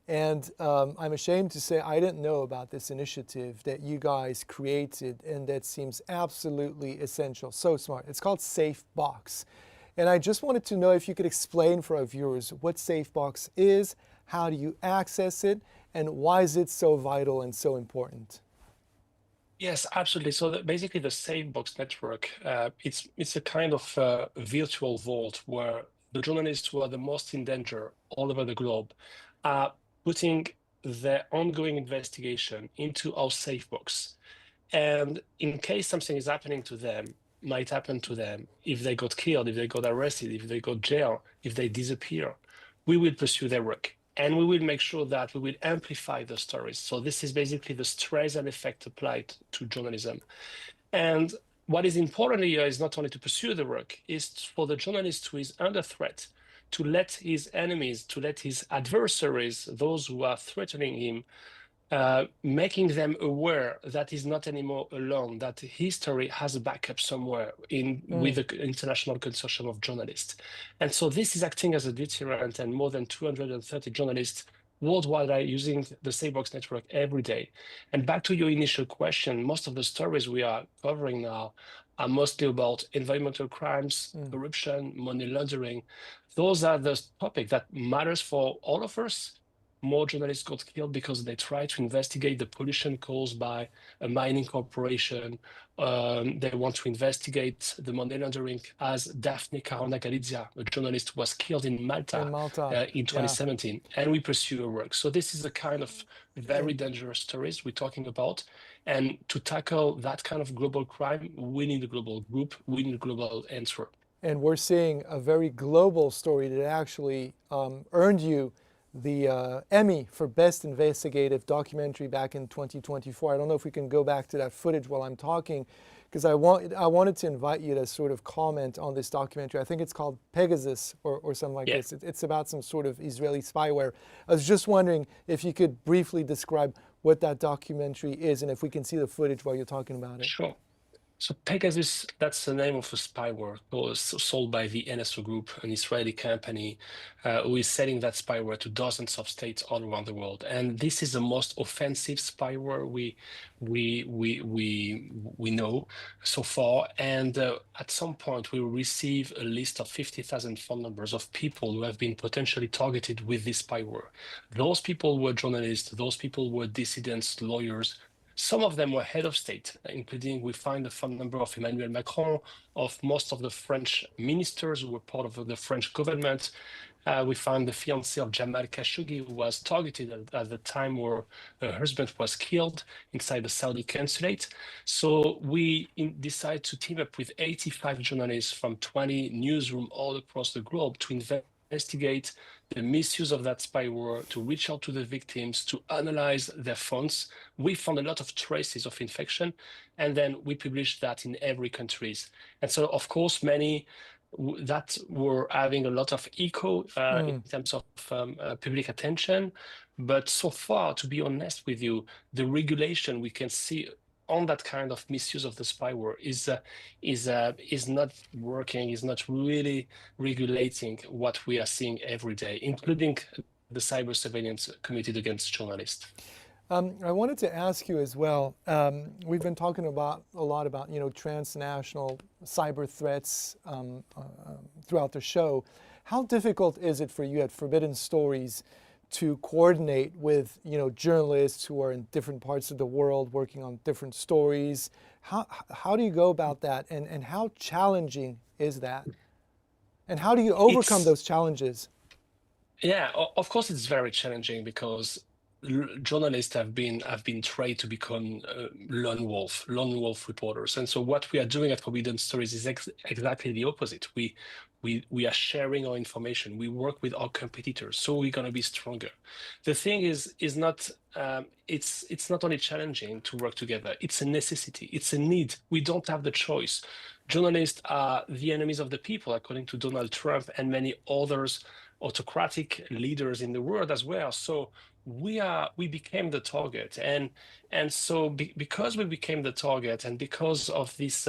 and I'm ashamed to say I didn't know about this initiative that you guys created, and that seems absolutely essential. So smart. It's called SafeBox. And I just wanted to know if you could explain for our viewers what SafeBox is, how do you access it, and why is it so vital and so important? Yes, absolutely. So basically, the SafeBox network, it's a kind of virtual vault where the journalists who are the most in danger all over the globe are putting their ongoing investigation into our SafeBox. And in case something is happening to them, might happen to them, if they got killed, if they got arrested, if they got jailed, if they disappear, we will pursue their work. And we will make sure that we will amplify the stories. So this is basically the stress and effect applied to journalism. And what is important here is not only to pursue the work, is for the journalist who is under threat to let his enemies, to let his adversaries, those who are threatening him, making them aware that he's not anymore alone, that his story has a backup somewhere with the international consortium of journalists. And so this is acting as a deterrent, and more than 230 journalists worldwide are using the SafeBox network every day. And back to your initial question, most of the stories we are covering now are mostly about environmental crimes, corruption, money laundering. Those are the topics that matters for all of us. More journalists got killed because they tried to investigate the pollution caused by a mining corporation. They want to investigate the money laundering, as Daphne Caruana Galizia, a journalist, was killed in Malta in 2017, and we pursue her work. So this is the kind of very dangerous stories we're talking about. And to tackle that kind of global crime, we need a global group, we need a global answer. And we're seeing a very global story that actually earned you the Emmy for Best Investigative Documentary back in 2024. I don't know if we can go back to that footage while I'm talking, because I wanted to invite you to sort of comment on this documentary. I think it's called Pegasus or something like this. It's about some sort of Israeli spyware. I was just wondering if you could briefly describe what that documentary is and if we can see the footage while you're talking about it. Sure. So Pegasus, that's the name of a spyware sold by the NSO Group, an Israeli company who is selling that spyware to dozens of states all around the world. And this is the most offensive spyware we know so far. And at some point, we will receive a list of 50,000 phone numbers of people who have been potentially targeted with this spyware. Those people were journalists, those people were dissidents, lawyers. Some of them were head of state, including we find the phone number of Emmanuel Macron, of most of the French ministers who were part of the French government. We found the fiancé of Jamal Khashoggi, who was targeted at the time where her husband was killed inside the Saudi consulate. So we decided to team up with 85 journalists from 20 newsrooms all across the globe to investigate the misuse of that spyware, to reach out to the victims, to analyze their phones. We found a lot of traces of infection, and then we published that in every country. And so, of course, many that were having a lot of echo in terms of public attention. But so far, to be honest with you, the regulation we can see on that kind of misuse of the spyware is not working, is not really regulating what we are seeing every day, including the Cyberresilience committed against journalists. I wanted to ask you as well, we've been talking a lot about transnational cyber threats throughout the show. How difficult is it for you at Forbidden Stories to coordinate with journalists who are in different parts of the world working on different stories? How do you go about that, and how challenging is that? And how do you overcome those challenges? Yeah, of course it's very challenging, because journalists have been trained to become lone wolf reporters. And so what we are doing at Forbidden Stories is exactly the opposite. We are sharing our information. We work with our competitors, so we're going to be stronger. The thing is not it's not only challenging to work together. It's a necessity. It's a need. We don't have the choice. Journalists are the enemies of the people, according to Donald Trump and many others autocratic leaders in the world as well. So we became the target, and so because we became the target, and because of this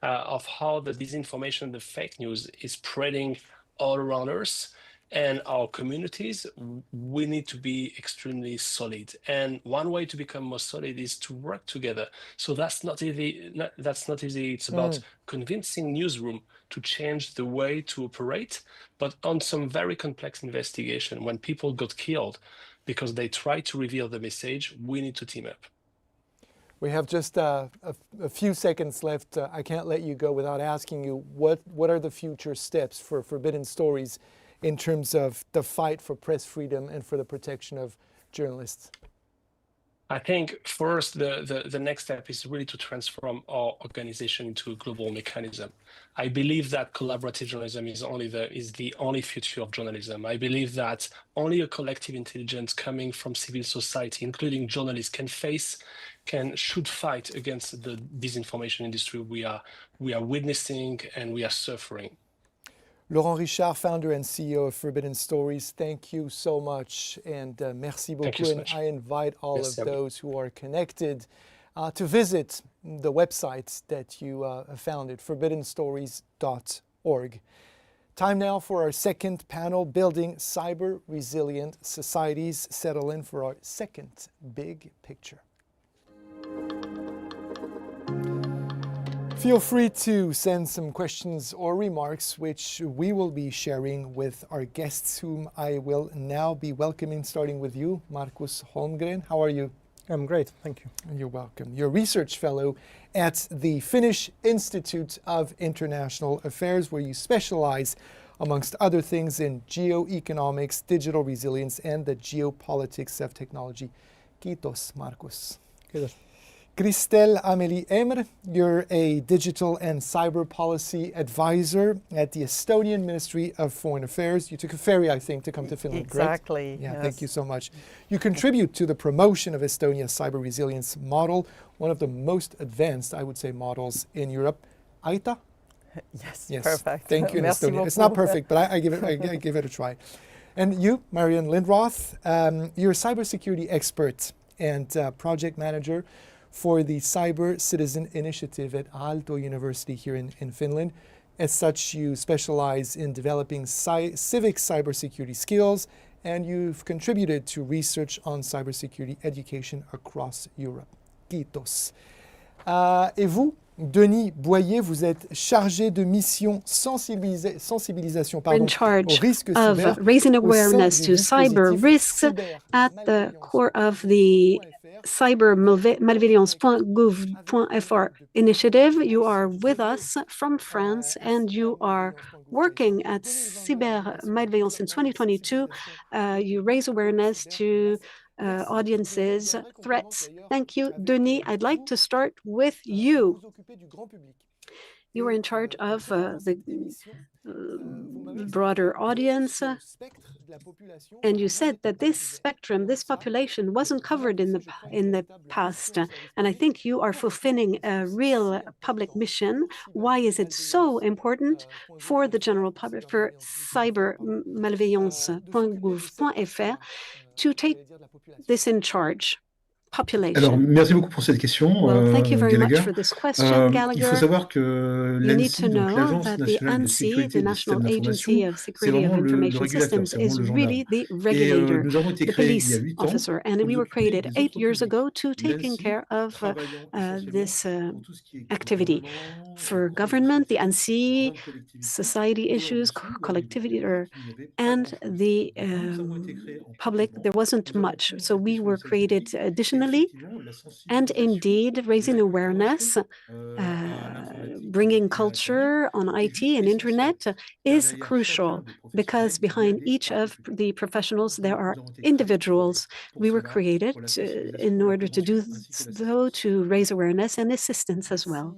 of how the disinformation, the fake news is spreading all around us and our communities, we need to be extremely solid. And one way to become more solid is to work together. So that's not easy. That's not easy. It's about convincing newsroom to change the way to operate, but on some very complex investigation, when people got killed because they tried to reveal the message, we need to team up. We have just a few seconds left. I can't let you go without asking you, what are the future steps for Forbidden Stories in terms of the fight for press freedom and for the protection of journalists? I think first, the next step is really to transform our organization into a global mechanism. I believe that collaborative journalism is the only future of journalism. I believe that only a collective intelligence coming from civil society, including journalists, should fight against the disinformation industry we are witnessing and we are suffering. Laurent Richard, founder and CEO of Forbidden Stories, thank you so much, and merci beaucoup. Thank you so and much. I invite all of those who are connected to visit the website that you founded, forbiddenstories.org. Time now for our second panel, Building Cyber Resilient Societies. Settle in for our second big picture. Feel free to send some questions or remarks, which we will be sharing with our guests, whom I will now be welcoming, starting with you, Markus Holmgren. How are you? I'm great, thank you. You're welcome. You're a research fellow at the Finnish Institute of International Affairs, where you specialize, amongst other things, in geoeconomics, digital resilience, and the geopolitics of technology. Kiitos, Markus. Kiitos. Christelle Amélie Emre, you're a digital and cyber policy advisor at the Estonian Ministry of Foreign Affairs. You took a ferry, I think, to come to Finland, Exactly. correct? Yeah, yes. Thank you so much. You contribute to the promotion of Estonia's cyber resilience model, one of the most advanced, I would say, models in Europe. Aita? Yes, perfect. Thank you in Merci Estonian. beaucoup. It's not perfect, but I give it a try. And you, Marion Lindroth, you're a cybersecurity expert and project manager for the Cyber Citizen Initiative at Aalto University here in Finland. As such, you specialize in developing civic cybersecurity skills, and you've contributed to research on cybersecurity education across Europe. Kiitos. Et vous, Denis Boyer, vous êtes chargé de mission sensibilisation in charge of raising awareness to cyber risks at the core of the cybermalveillance.gouv.fr initiative. You are with us from France, and you are working at Cybermalveillance in 2022. You raise awareness to audiences, threats. Thank you, Denis. I'd like to start with you. You were in charge of the broader audience, and you said that this spectrum, this population, wasn't covered in the past. And I think you are fulfilling a real public mission. Why is it so important for the general public, for cybermalveillance.gouv.fr, to take this in charge? Population. Alors, merci beaucoup pour cette question, well, thank you very Gallagher. much for this question, Gallagher. Il faut savoir que l'ANSI, donc l'Agence nationale de sécurité des systèmes d'information, c'est vraiment le régulateur, c'est vraiment le gendarme. Et nous avons été créés il y a 8 ans and we were created 8 years ago to taking care of this activity. For government, the ANSI, society issues, collectivity, and the public, there wasn't much. So we were created additionally. And indeed, raising awareness, bringing culture on IT and internet is crucial, because behind each of the professionals, there are individuals. We were created in order to do so, to raise awareness and assistance as well.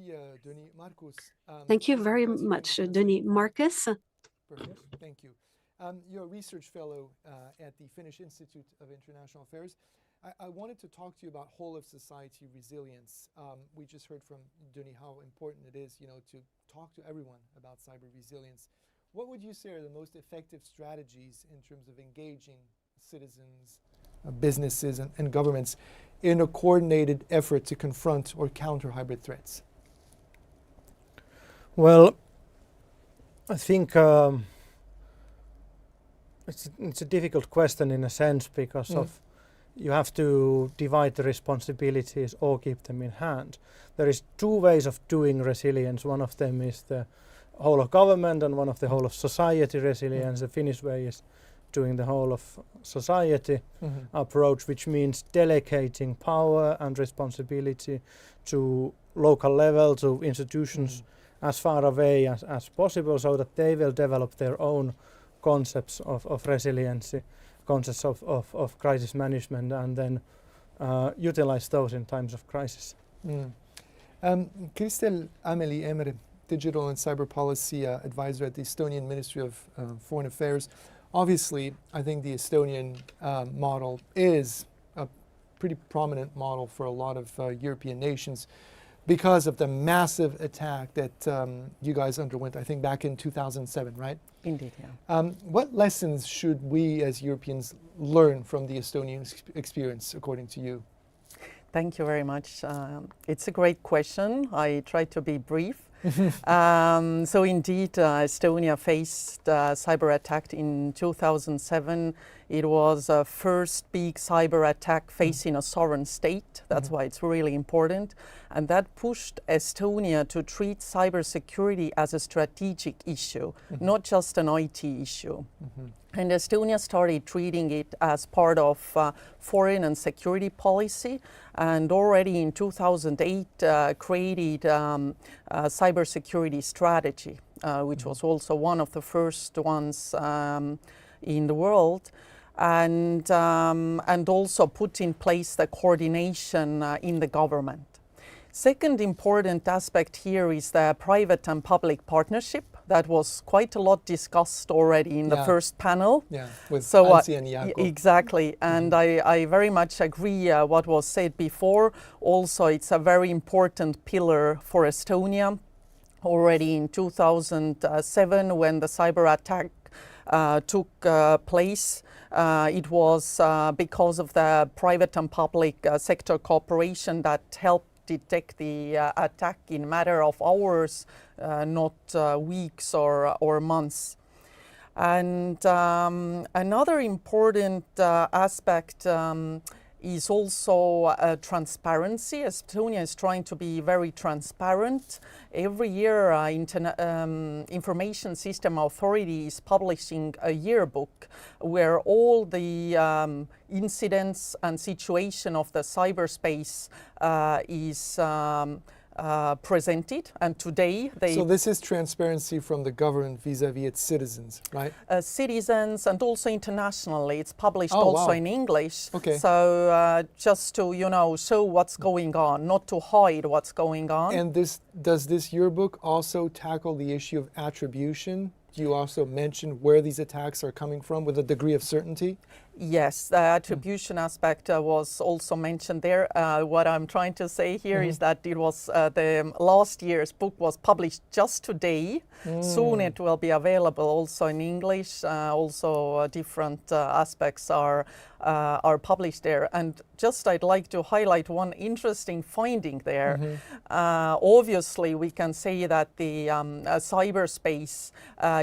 Thank you very much, Denis. Marcus? Thank you. You're a research fellow at the Finnish Institute of International Affairs. I wanted to talk to you about whole of society resilience. We just heard from Denis how important it is, to talk to everyone about cyber resilience. What would you say are the most effective strategies in terms of engaging citizens businesses and governments in a coordinated effort to confront or counter hybrid threats? Well, I think it's a difficult question in a sense because of you have to divide the responsibilities or keep them in hand. There is two ways of doing resilience. One of them is the whole of government and one of the whole of society resilience. The Finnish way is doing the whole of society approach, which means delegating power and responsibility to local level, to institutions as far away as possible, so that they will develop their own concepts of resiliency, concepts of crisis management, and then utilize those in times of crisis. Kristel Amelie Emre, Digital and Cyber Policy Advisor at the Estonian Ministry of Foreign Affairs. Obviously, I think the Estonian model is a pretty prominent model for a lot of European nations because of the massive attack that you guys underwent, I think, back in 2007, right? Indeed, yeah. What lessons should we as Europeans learn from the Estonian experience, according to you? Thank you very much. It's a great question. I try to be brief. So indeed, Estonia faced a cyber attack in 2007. It was a first big cyber attack facing a sovereign state. That's why it's really important. And that pushed Estonia to treat cybersecurity as a strategic issue, not just an IT issue. And Estonia started treating it as part of foreign and security policy, and already in 2008 created a cybersecurity strategy, which was also one of the first ones in the world, and also put in place the coordination in the government. Second important aspect here is the private and public partnership. That was quite a lot discussed already in the first panel. Yeah, with Ansi and Jaakko. Exactly, and I very much agree what was said before. Also, it's a very important pillar for Estonia. Already in 2007, when the cyber attack took place, it was because of the private and public sector cooperation that helped detect the attack in a matter of hours, not weeks or months. And another important aspect is also transparency. Estonia is trying to be very transparent. Every year, Information System Authority is publishing a yearbook where all the incidents and situation of the cyberspace is presented, and today they... So this is transparency from the government vis-a-vis its citizens, right? Citizens, and also internationally. It's published also in English. Okay. So just to, show what's going on, not to hide what's going on. And does this yearbook also tackle the issue of attribution? Do you also mention where these attacks are coming from with a degree of certainty? Yes, the attribution aspect was also mentioned there. What I'm trying to say here is that it was the last year's book was published just today. Soon it will be available also in English. Also different aspects are published there. And just I'd like to highlight one interesting finding there. Obviously, we can say that the cyberspace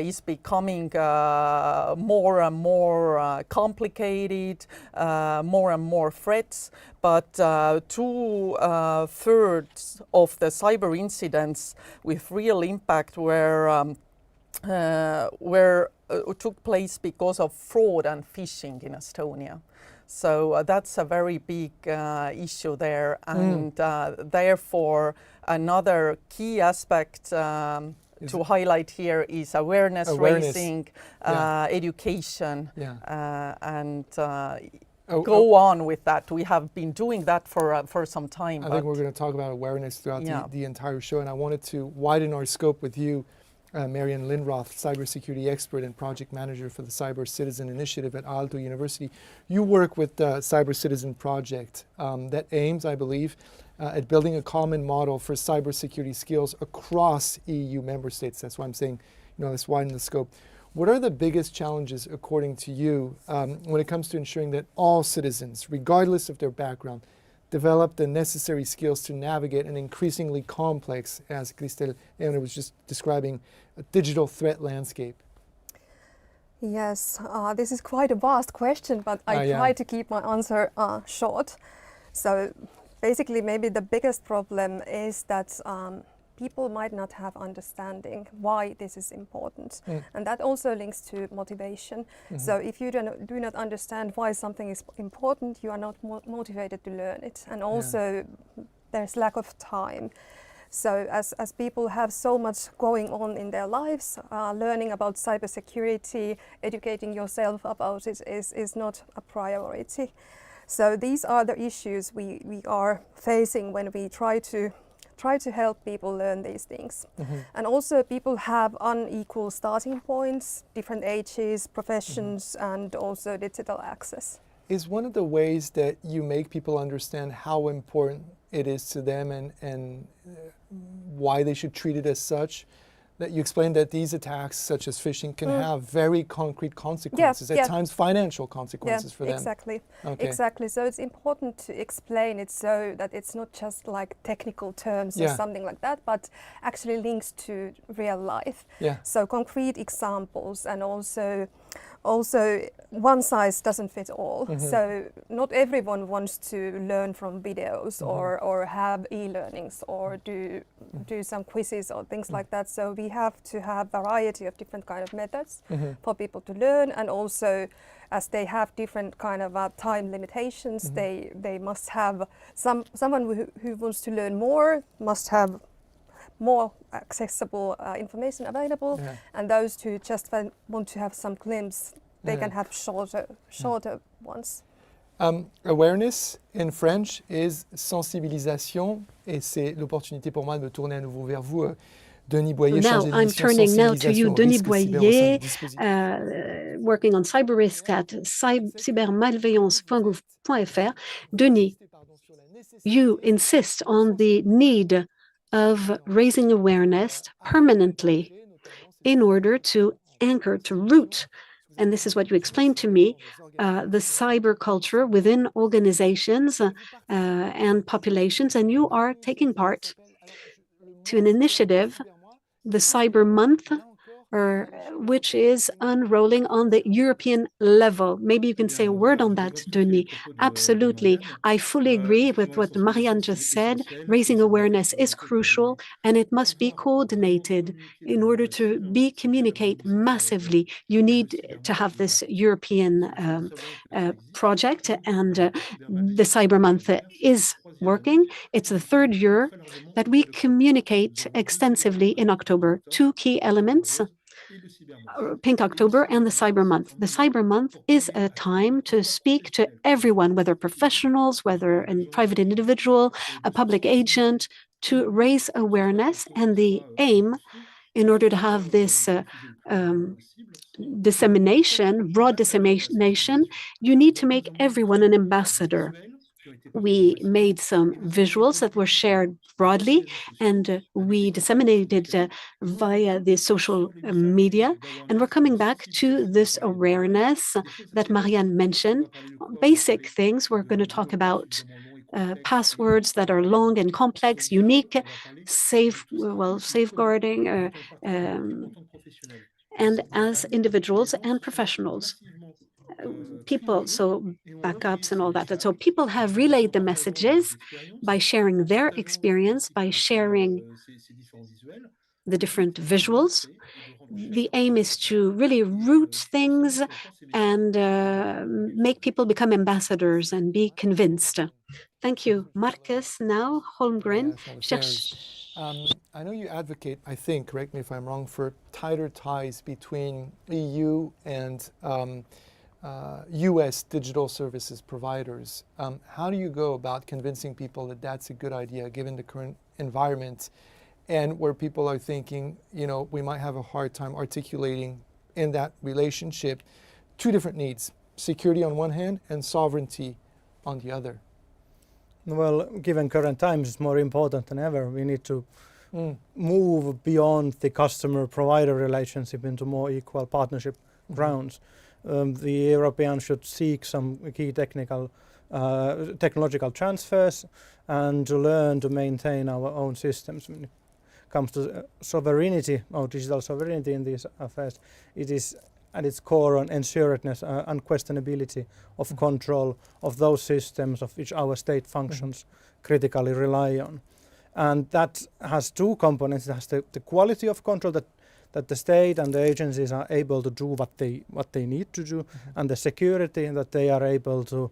is becoming more and more complicated, more and more threats, but 2/3 of the cyber incidents with real impact took place because of fraud and phishing in Estonia. So that's a very big issue there, and therefore another key aspect to highlight here is awareness raising, education, and go on with that. We have been doing that for some time. I think we're going to talk about awareness throughout the entire show, and I wanted to widen our scope with you, Marian Lindroth, cybersecurity expert and project manager for the Cyber Citizen Initiative at Aalto University. You work with the Cyber Citizen project that aims, I believe, at building a common model for cybersecurity skills across EU member states. That's why I'm saying, let's widen the scope. What are the biggest challenges, according to you, when it comes to ensuring that all citizens, regardless of their background, develop the necessary skills to navigate an increasingly complex, as Christelle was just describing, a digital threat landscape? Yes, this is quite a vast question, but I try to keep my answer short. So basically, maybe the biggest problem is that people might not have understanding why this is important. And that also links to motivation. So if you do not understand why something is important, you are not motivated to learn it. And also there's lack of time. So as people have so much going on in their lives, learning about cybersecurity, educating yourself about it is not a priority. So these are the issues we are facing when we try to help people learn these things. And also people have unequal starting points, different ages, professions, and also digital access. Is one of the ways that you make people understand how important it is to them and why they should treat it as such, that you explained that these attacks, such as phishing, can have very concrete consequences, at times financial consequences for them? Exactly. Exactly. So it's important to explain it so that it's not just like technical terms or something like that, but actually links to real life. So concrete examples, and also one size doesn't fit all. So not everyone wants to learn from videos or have e-learnings or do some quizzes or things like that. So we have to have variety of different kind of methods for people to learn, and also as they have different kind of time limitations, they must have someone who wants to learn more must have more accessible information available, and those who just want to have some glimpse, they can have shorter ones. Awareness in French is sensibilisation, et c'est l'opportunité pour moi de me tourner à nouveau vers vous, Denis Boyer. Now I'm turning now to you, Denis Boyer, working on cyber risk at cybermalveillance.gouv.fr. Denis, you insist on the need of raising awareness permanently in order to anchor, to root, and this is what you explained to me, the cyber culture within organizations and populations, and you are taking part to an initiative, the Cyber Month, which is unrolling on the European level. Maybe you can say a word on that, Denis. Absolutely. I fully agree with what Marianne just said. Raising awareness is crucial, and it must be coordinated in order to communicate massively. You need to have this European project, and the Cyber Month is working. It's the third year that we communicate extensively in October. Two key elements: Pink October and the Cyber Month. The Cyber Month is a time to speak to everyone, whether professionals, whether a private individual, a public agent, to raise awareness. And the aim, in order to have this dissemination, broad dissemination, you need to make everyone an ambassador. We made some visuals that were shared broadly, and we disseminated via the social media. And we're coming back to this awareness that Marianne mentioned. Basic things. We're going to talk about passwords that are long and complex, unique, safeguarding, and as individuals and professionals. People, so backups and all that. And so people have relayed the messages by sharing their experience, by sharing the different visuals. The aim is to really root things and make people become ambassadors and be convinced. Thank you. Marcus, now, Holmgren. I know you advocate, I think, correct me if I'm wrong, for tighter ties between EU and US digital services providers. How do you go about convincing people that that's a good idea given the current environment, and where people are thinking, we might have a hard time articulating in that relationship two different needs: security on one hand and sovereignty on the other? Well, given current times, it's more important than ever. We need to move beyond the customer-provider relationship into more equal partnership grounds. The Europeans should seek some key technological transfers and to learn to maintain our own systems. When it comes to sovereignty or digital sovereignty in these affairs, it is at its core on ensuredness, unquestionability of control of those systems of which our state functions critically rely on. And that has two components. It has the quality of control that the state and the agencies are able to do what they need to do, and the security that they are able to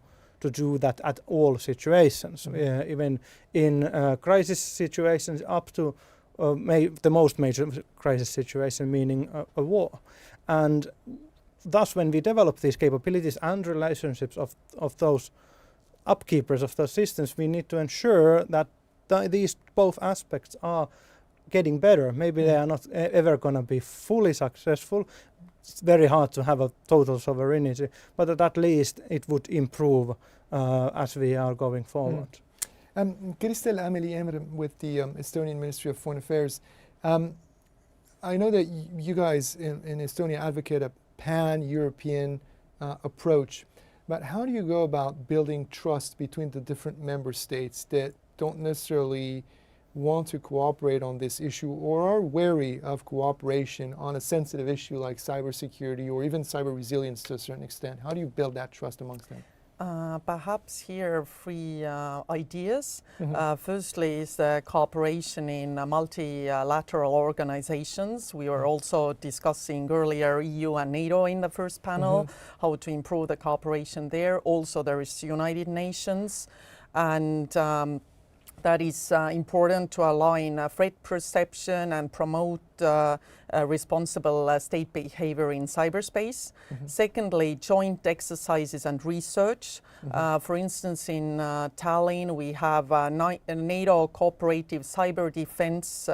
do that at all situations, even in crisis situations up to the most major crisis situation, meaning a war. And thus, when we develop these capabilities and relationships of those upkeepers of those systems, we need to ensure that these both aspects are getting better. Maybe they are not ever going to be fully successful. It's very hard to have a total sovereignty, but at least it would improve as we are going forward. Kristel Amelie Emre with the Estonian Ministry of Foreign Affairs. I know that you guys in Estonia advocate a pan-European approach, but how do you go about building trust between the different member states that don't necessarily want to cooperate on this issue or are wary of cooperation on a sensitive issue like cybersecurity or even cyber resilience to a certain extent? How do you build that trust amongst them? Perhaps here three ideas. Firstly is the cooperation in multilateral organizations. We were also discussing earlier EU and NATO in the first panel, how to improve the cooperation there. Also there is United Nations, and that is important to align threat perception and promote responsible state behavior in cyberspace. Secondly, joint exercises and research. For instance, in Tallinn, we have a NATO Cooperative Cyber Defense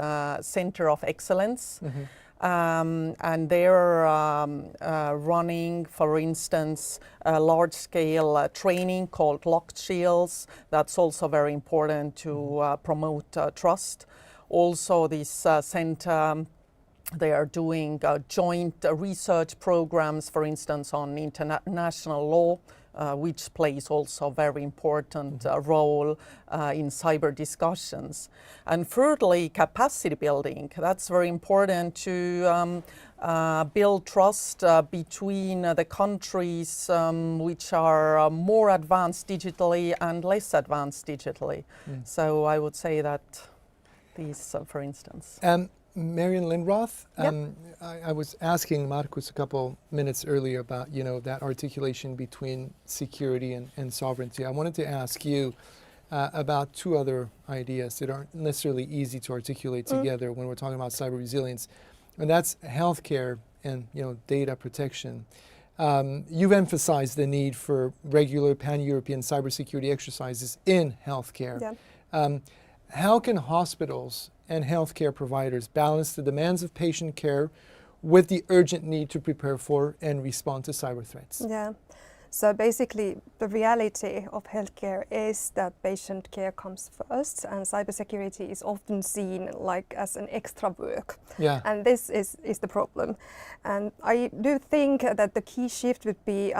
Center of Excellence. And they're running, for instance, a large-scale training called Locked Shields. That's also very important to promote trust. Also, this center, they are doing joint research programs, for instance, on international law, which plays also a very important role in cyber discussions. And thirdly, capacity building. That's very important to build trust between the countries which are more advanced digitally and less advanced digitally. So I would say that these, for instance. Marian Lindroth, I was asking Markus a couple minutes earlier about, that articulation between security and sovereignty. I wanted to ask you about two other ideas that aren't necessarily easy to articulate together when we're talking about cyber resilience, and that's healthcare and, data protection. You've emphasized the need for regular pan-European cybersecurity exercises in healthcare. How can hospitals and healthcare providers balance the demands of patient care with the urgent need to prepare for and respond to cyber threats? So basically, the reality of healthcare is that patient care comes first, and cybersecurity is often seen like as an extra work. And this is the problem. And I do think that the key shift would be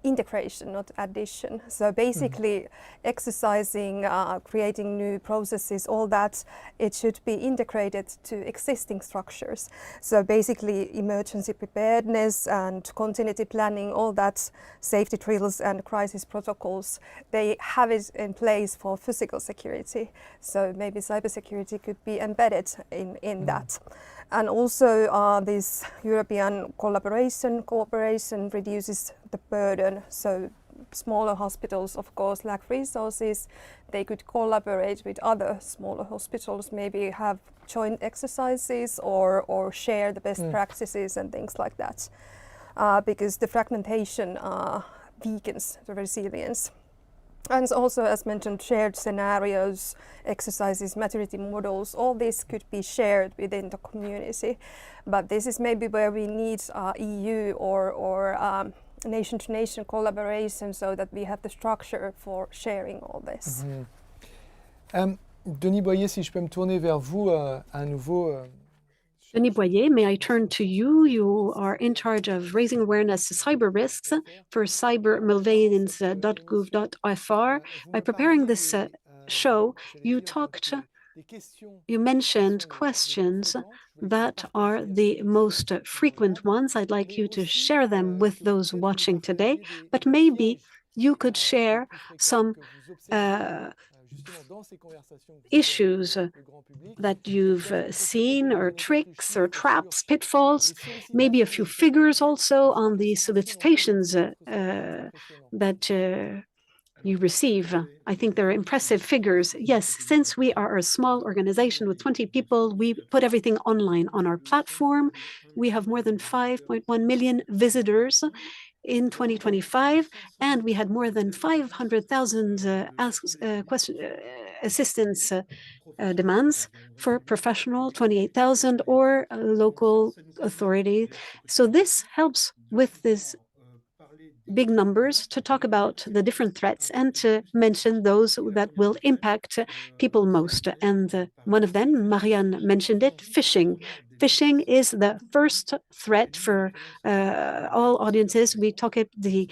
integration, not addition. So basically exercising, creating new processes, all that, it should be integrated to existing structures. So basically emergency preparedness and continuity planning, all that, safety drills and crisis protocols, they have it in place for physical security. So maybe cybersecurity could be embedded in that. And also this European cooperation reduces the burden. So smaller hospitals, of course, lack resources. They could collaborate with other smaller hospitals, maybe have joint exercises or share the best practices and things like that. Because the fragmentation weakens the resilience. And also, as mentioned, shared scenarios, exercises, maturity models, all this could be shared within the community. But this is maybe where we need EU or nation-to-nation collaboration so that we have the structure for sharing all this. Denis Boyer, si je peux me tourner vers vous à nouveau. Denis Boyer, may I turn to you? You are in charge of raising awareness to cyber risks for cybermalveillance.gouv.fr. By preparing this show, you mentioned questions that are the most frequent ones. I'd like you to share them with those watching today, but maybe you could share some issues that you've seen, or tricks or traps, pitfalls, maybe a few figures also on the solicitations that you receive. I think they're impressive figures. Yes, since we are a small organization with 20 people, we put everything online on our platform. We have more than 5.1 million visitors in 2025, and we had more than 500,000 assistance demands for professional, 28,000, or local authority. So this helps with this big numbers to talk about the different threats and to mention those that will impact people most. And one of them, Marianne mentioned it, phishing. Phishing is the first threat for all audiences. We talk about the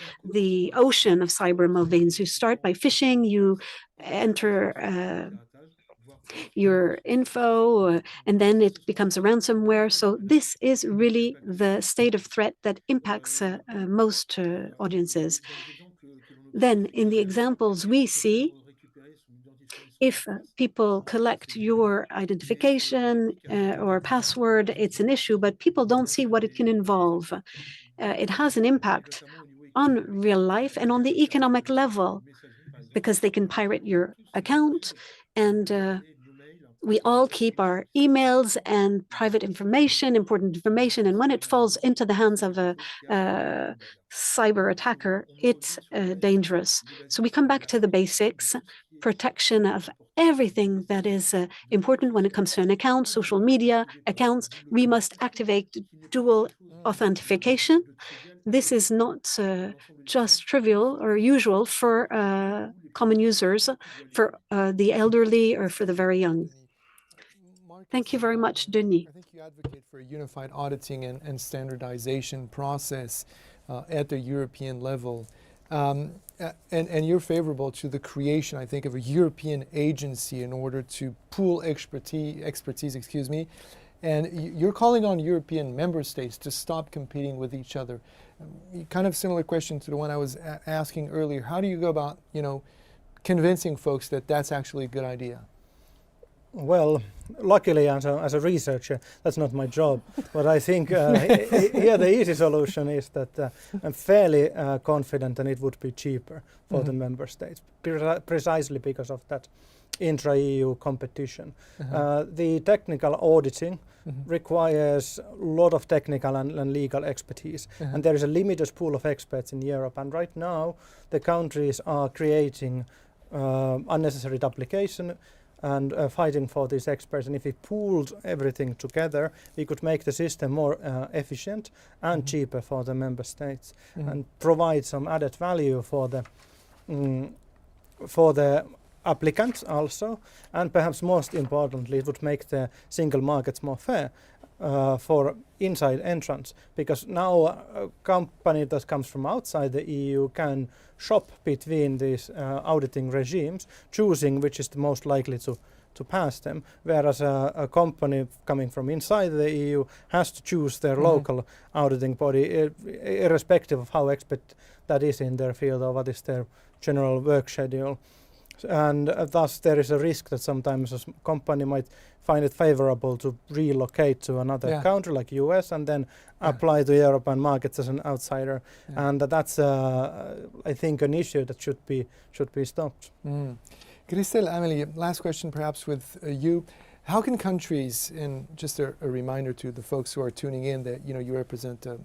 ocean of cyber malveillance. You start by phishing, you enter your info, and then it becomes a ransomware. So this is really the state of threat that impacts most audiences. Then in the examples we see, if people collect your identification or password, it's an issue, but people don't see what it can involve. It has an impact on real life and on the economic level, because they can pirate your account, and we all keep our emails and private information, important information, and when it falls into the hands of a cyber attacker, it's dangerous. So we come back to the basics: protection of everything that is important when it comes to an account, social media accounts. We must activate dual authentication. This is not just trivial or usual for common users, for the elderly or for the very young. Thank you very much, Denis. I think you advocate for a unified auditing and standardization process at the European level. And you're favorable to the creation, I think, of a European agency in order to pool expertise, and you're calling on European member states to stop competing with each other. Kind of similar question to the one I was asking earlier. How do you go about, convincing folks that that's actually a good idea? Well, luckily, as a researcher, that's not my job. But I think here the easy solution is that I'm fairly confident that it would be cheaper for the member states, precisely because of that intra-EU competition. The technical auditing requires a lot of technical and legal expertise, and there is a limited pool of experts in Europe. And right now, the countries are creating unnecessary duplication and fighting for these experts. And if we pooled everything together, we could make the system more efficient and cheaper for the member states, and provide some added value for the applicants also. And perhaps most importantly, it would make the single markets more fair for inside entrants, because now a company that comes from outside the EU can shop between these auditing regimes, choosing which is the most likely to pass them, whereas a company coming from inside the EU has to choose their local auditing body, irrespective of how expert that is in their field or what is their general work schedule. And thus there is a risk that sometimes a company might find it favorable to relocate to another country like US and then apply to European markets as an outsider. And that's, I think, an issue that should be stopped. Christelle, Amélie, last question perhaps with you. How can countries, and just a reminder to the folks who are tuning in that you represent the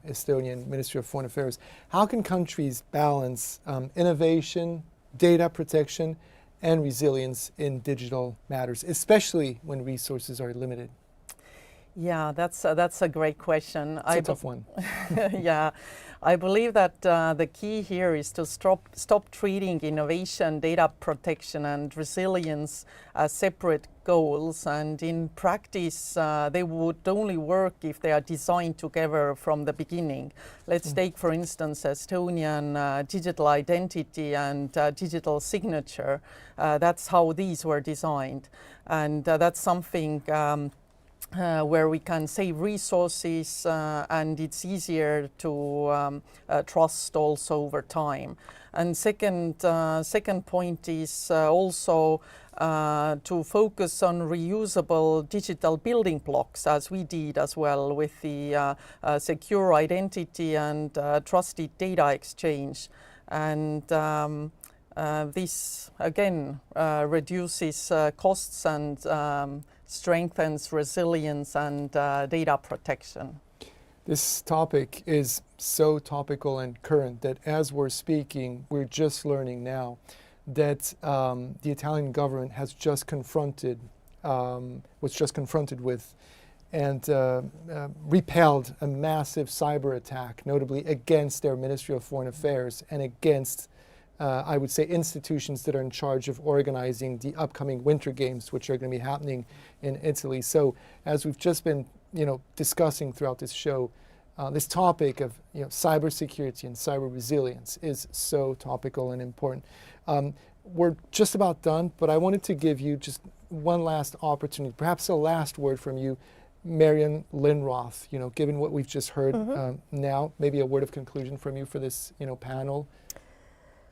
Estonian Ministry of Foreign Affairs, how can countries balance innovation, data protection, and resilience in digital matters, especially when resources are limited? Yeah, that's a great question. It's a tough one. Yeah, I believe that the key here is to stop treating innovation, data protection, and resilience as separate goals. And in practice, they would only work if they are designed together from the beginning. Let's take, for instance, Estonian digital identity and digital signature. That's how these were designed, and that's something. Where we can save resources and it's easier to trust also over time. And second point is also to focus on reusable digital building blocks, as we did as well with the secure identity and trusted data exchange. And this again reduces costs and strengthens resilience and data protection. This topic is so topical and current that as we're speaking, we're just learning now that the Italian government has just confronted, was just confronted with and repelled a massive cyber attack, notably against their Ministry of Foreign Affairs and against I would say institutions that are in charge of organizing the upcoming Winter Games, which are going to be happening in Italy. So as we've just been, discussing throughout this show, this topic of, cybersecurity and cyber resilience is so topical and important. We're just about done, but I wanted to give you just one last opportunity, perhaps a last word from you, Marian Lindroth, given what we've just heard now, maybe a word of conclusion from you for this, panel.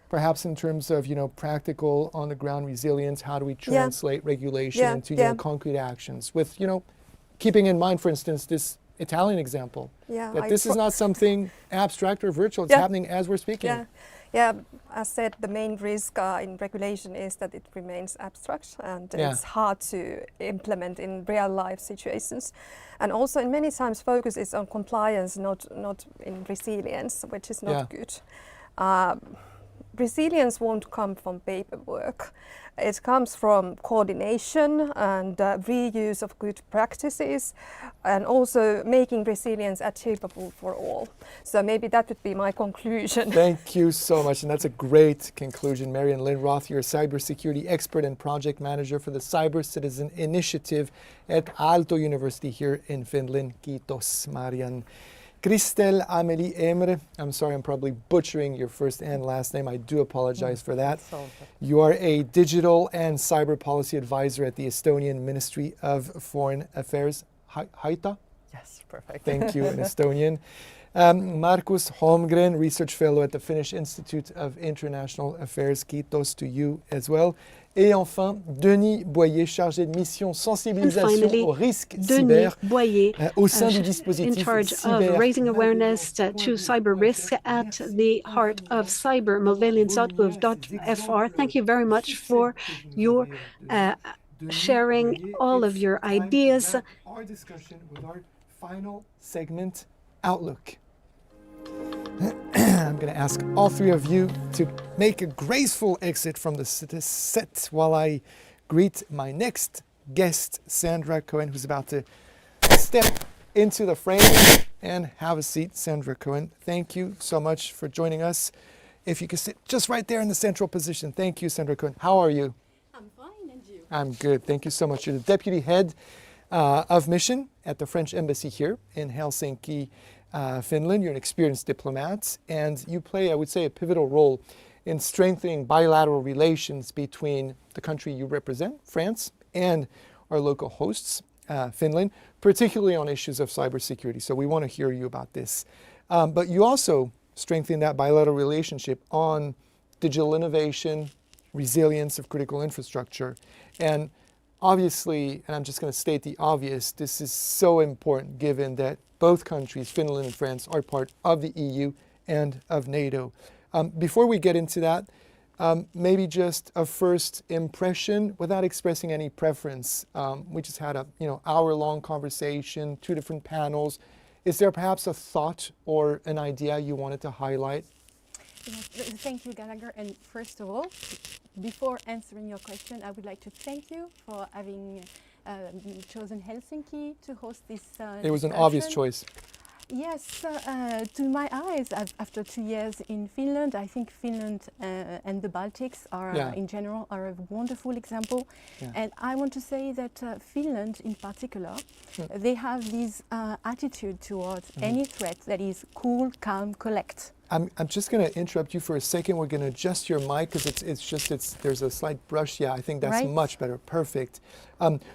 Perhaps in terms of, practical on-the-ground resilience, how do we translate regulation into, concrete actions with, keeping in mind, for instance, this Italian example, that this is not something abstract or virtual, it's happening as we're speaking. Yeah, as said, the main risk in regulation is that it remains abstract and it's hard to implement in real life situations. And also in many times focus is on compliance, not in resilience, which is not good. Resilience won't come from paperwork. It comes from coordination and reuse of good practices and also making resilience achievable for all. So maybe that would be my conclusion. Thank you so much. And that's a great conclusion. Marian Lindroth, you're a cybersecurity expert and project manager for the Cyber Citizen Initiative at Aalto University here in Finland. Kiitos, Marian. Christel Amélie Emre, I'm sorry, I'm probably butchering your first and last name. I do apologize for that. You are a digital and cyber policy advisor at the Estonian Ministry of Foreign Affairs. Haita? Yes, perfect. Thank you in Estonian. Markus Holmgren, research fellow at the Finnish Institute of International Affairs. Kiitos to you as well. Et enfin, Denis Boyer, chargé de mission sensibilisation au risque cyber au sein du dispositif in charge of raising awareness to cyber risks at the heart of cyber.malvaliance.gov.fr. Thank you very much for your sharing all of your ideas. Our discussion with our final segment, Outlook. I'm going to ask all three of you to make a graceful exit from the set while I greet my next guest, Sandra Cohen, who's about to step into the frame and have a seat. Sandra Cohen, thank you so much for joining us. If you could sit just right there in the central position. Thank you, Sandra Cohen. How are you? I'm fine, and you? I'm good. Thank you so much. You're the deputy head of mission at the French embassy here in Helsinki, Finland. You're an experienced diplomat, and you play, I would say, a pivotal role in strengthening bilateral relations between the country you represent, France, and our local hosts, Finland, particularly on issues of cybersecurity. So we want to hear you about this. But you also strengthen that bilateral relationship on digital innovation, resilience of critical infrastructure. And obviously, and I'm just going to state the obvious, this is so important given that both countries, Finland and France, are part of the EU and of NATO. Before we get into that, maybe just a first impression without expressing any preference. We just had a hour-long conversation, 2 different panels. Is there perhaps a thought or an idea you wanted to highlight? Yes, thank you, Gallagher. And first of all, before answering your question, I would like to thank you for having chosen Helsinki to host this It was an obvious choice. Yes, to my eyes, after 2 years in Finland, I think Finland and the Baltics are, in general, are a wonderful example. Yeah. And I want to say that Finland, in particular, they have this attitude towards any threat that is cool, calm, collect. I'm just going to interrupt you for a second. We're going to adjust your mic because there's a slight brush. Yeah, I think that's much better. Perfect.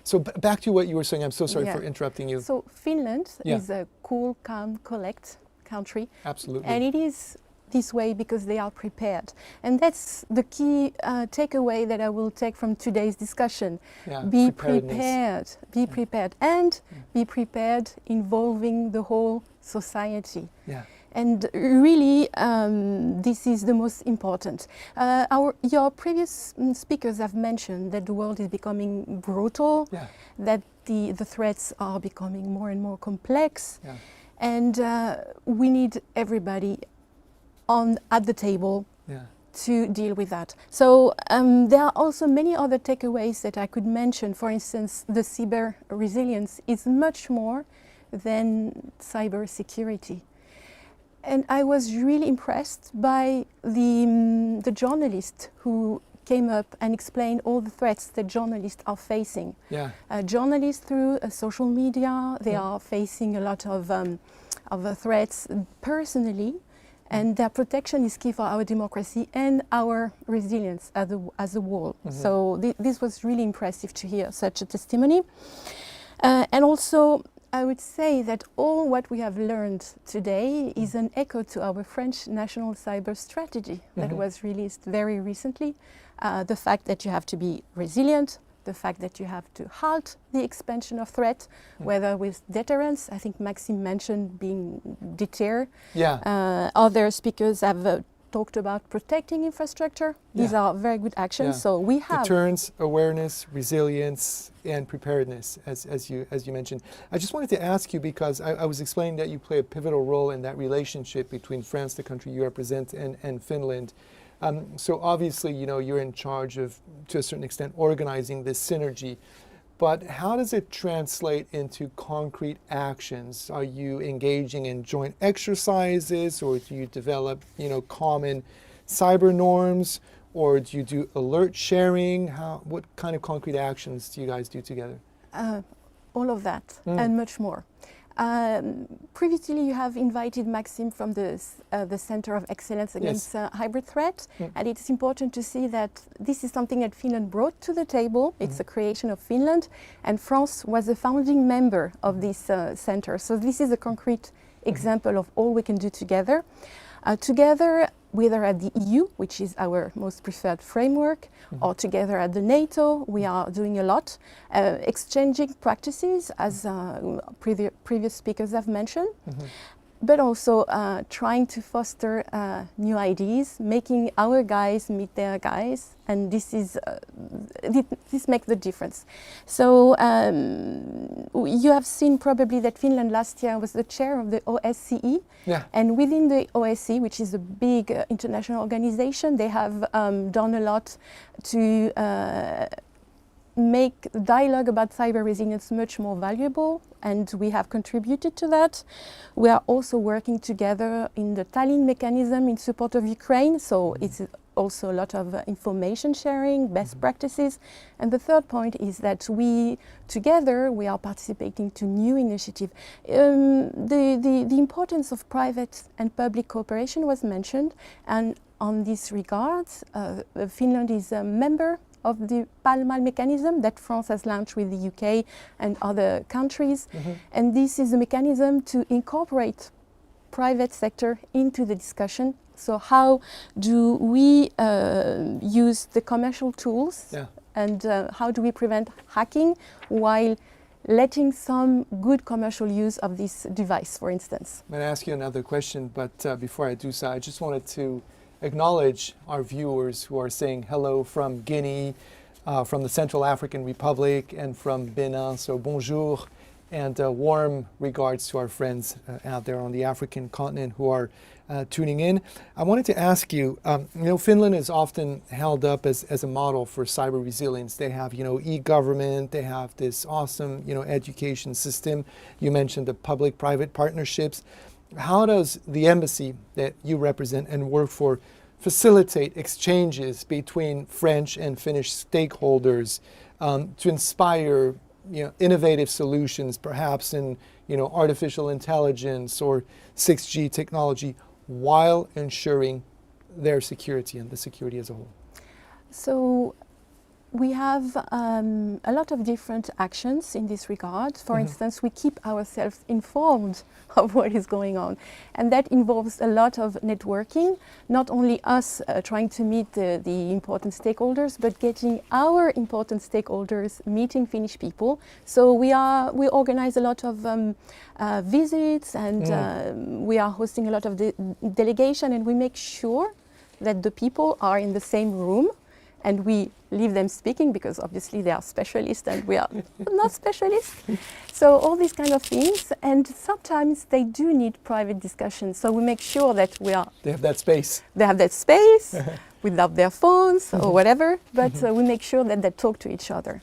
So back to what you were saying. I'm so sorry for interrupting you. So Finland is a cool, calm, collect country. Absolutely. And it is this way because they are prepared. And that's the key takeaway that I will take from today's discussion. Yeah, be prepared. Be prepared. And be prepared involving the whole society. Yeah. And really, this is the most important. Your previous speakers have mentioned that the world is becoming brutal, that the threats are becoming more and more complex, and we need everybody at the table to deal with that. So there are also many other takeaways that I could mention. For instance, the cyber resilience is much more than cybersecurity. And I was really impressed by the journalist who came up and explained all the threats that journalists are facing. Yeah. Journalists through social media, they are facing a lot of threats personally, and their protection is key for our democracy and our resilience as a whole. So this was really impressive to hear such a testimony. And also, I would say that all what we have learned today is an echo to our French national cyber strategy that was released very recently. The fact that you have to be resilient, the fact that you have to halt the expansion of threat, whether with deterrence. I think Maxime mentioned being deter. Yeah. Other speakers have talked about protecting infrastructure. These are very good actions. Yeah. So we have deterrence, awareness, resilience, and preparedness, as you mentioned. I just wanted to ask you, because I was explaining that you play a pivotal role in that relationship between France, the country you represent, and Finland. So obviously, you're in charge of, to a certain extent, organizing this synergy. But how does it translate into concrete actions? Are you engaging in joint exercises, or do you develop, common cyber norms, or do you do alert sharing? What kind of concrete actions do you guys do together? All of that and much more. Previously, you have invited Maxime from the Center of Excellence Against Hybrid Threat, and it's important to see that this is something that Finland brought to the table. It's a creation of Finland, and France was a founding member of this center. So this is a concrete example of all we can do together. Together, whether at the EU, which is our most preferred framework, or together at the NATO, we are doing a lot, exchanging practices, as previous speakers have mentioned, but also trying to foster new ideas, making our guys meet their guys, and this makes the difference. So you have seen probably that Finland last year was the chair of the OSCE, and within the OSCE, which is a big international organization, they have done a lot to make dialogue about cyber resilience much more valuable, and we have contributed to that. We are also working together in the Tallinn mechanism in support of Ukraine, so it's also a lot of information sharing, best practices. And the third point is that together we are participating to new initiatives. The importance of private and public cooperation was mentioned, and on this regard, Finland is a member of the Pall-Mall mechanism that France has launched with the UK and other countries. And this is a mechanism to incorporate private sector into the discussion. So how do we use the commercial tools and how do we prevent hacking while letting some good commercial use of this device, for instance? I'm going to ask you another question, but before I do so, I just wanted to acknowledge our viewers who are saying hello from Guinea, from the Central African Republic, and from Benin. So bonjour and warm regards to our friends out there on the African continent who are tuning in. I wanted to ask you, Finland is often held up as a model for cyber resilience. They have, e-government, they have this awesome, education system. You mentioned the public-private partnerships. How does the embassy that you represent and work for facilitate exchanges between French and Finnish stakeholders to inspire innovative solutions, perhaps in artificial intelligence or 6G technology, while ensuring their security and the security as a whole? So we have a lot of different actions in this regard. For instance, we keep ourselves informed of what is going on. And that involves a lot of networking, not only us trying to meet the important stakeholders, but getting our important stakeholders meeting Finnish people. So we organize a lot of visits, and we are hosting a lot of delegation, and we make sure that the people are in the same room, and we leave them speaking because obviously they are specialists and we are not specialists. So all these kind of things, and sometimes they do need private discussions. So we make sure that they have that space. They have that space without their phones or whatever, but we make sure that they talk to each other.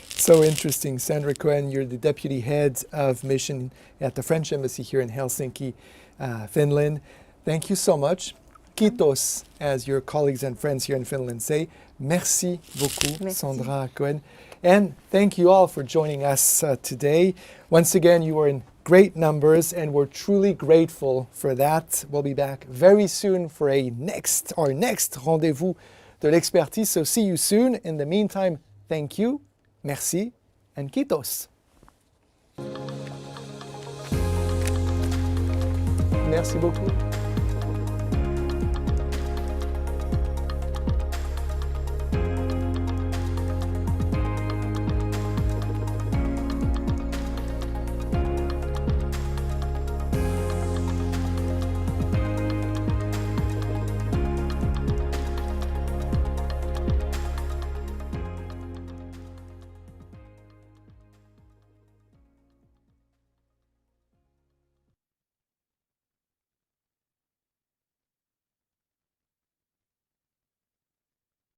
So interesting. Sandra Cohen, you're the Deputy Head of Mission at the French Embassy here in Helsinki, Finland. Thank you so much. Kiitos, as your colleagues and friends here in Finland say. Merci beaucoup, merci. Sandra Cohen. And thank you all for joining us today. Once again, you are in great numbers, and we're truly grateful for that. We'll be back very soon for our next rendezvous de l'expertise. So see you soon. In the meantime, thank you, merci, and kiitos. Merci beaucoup.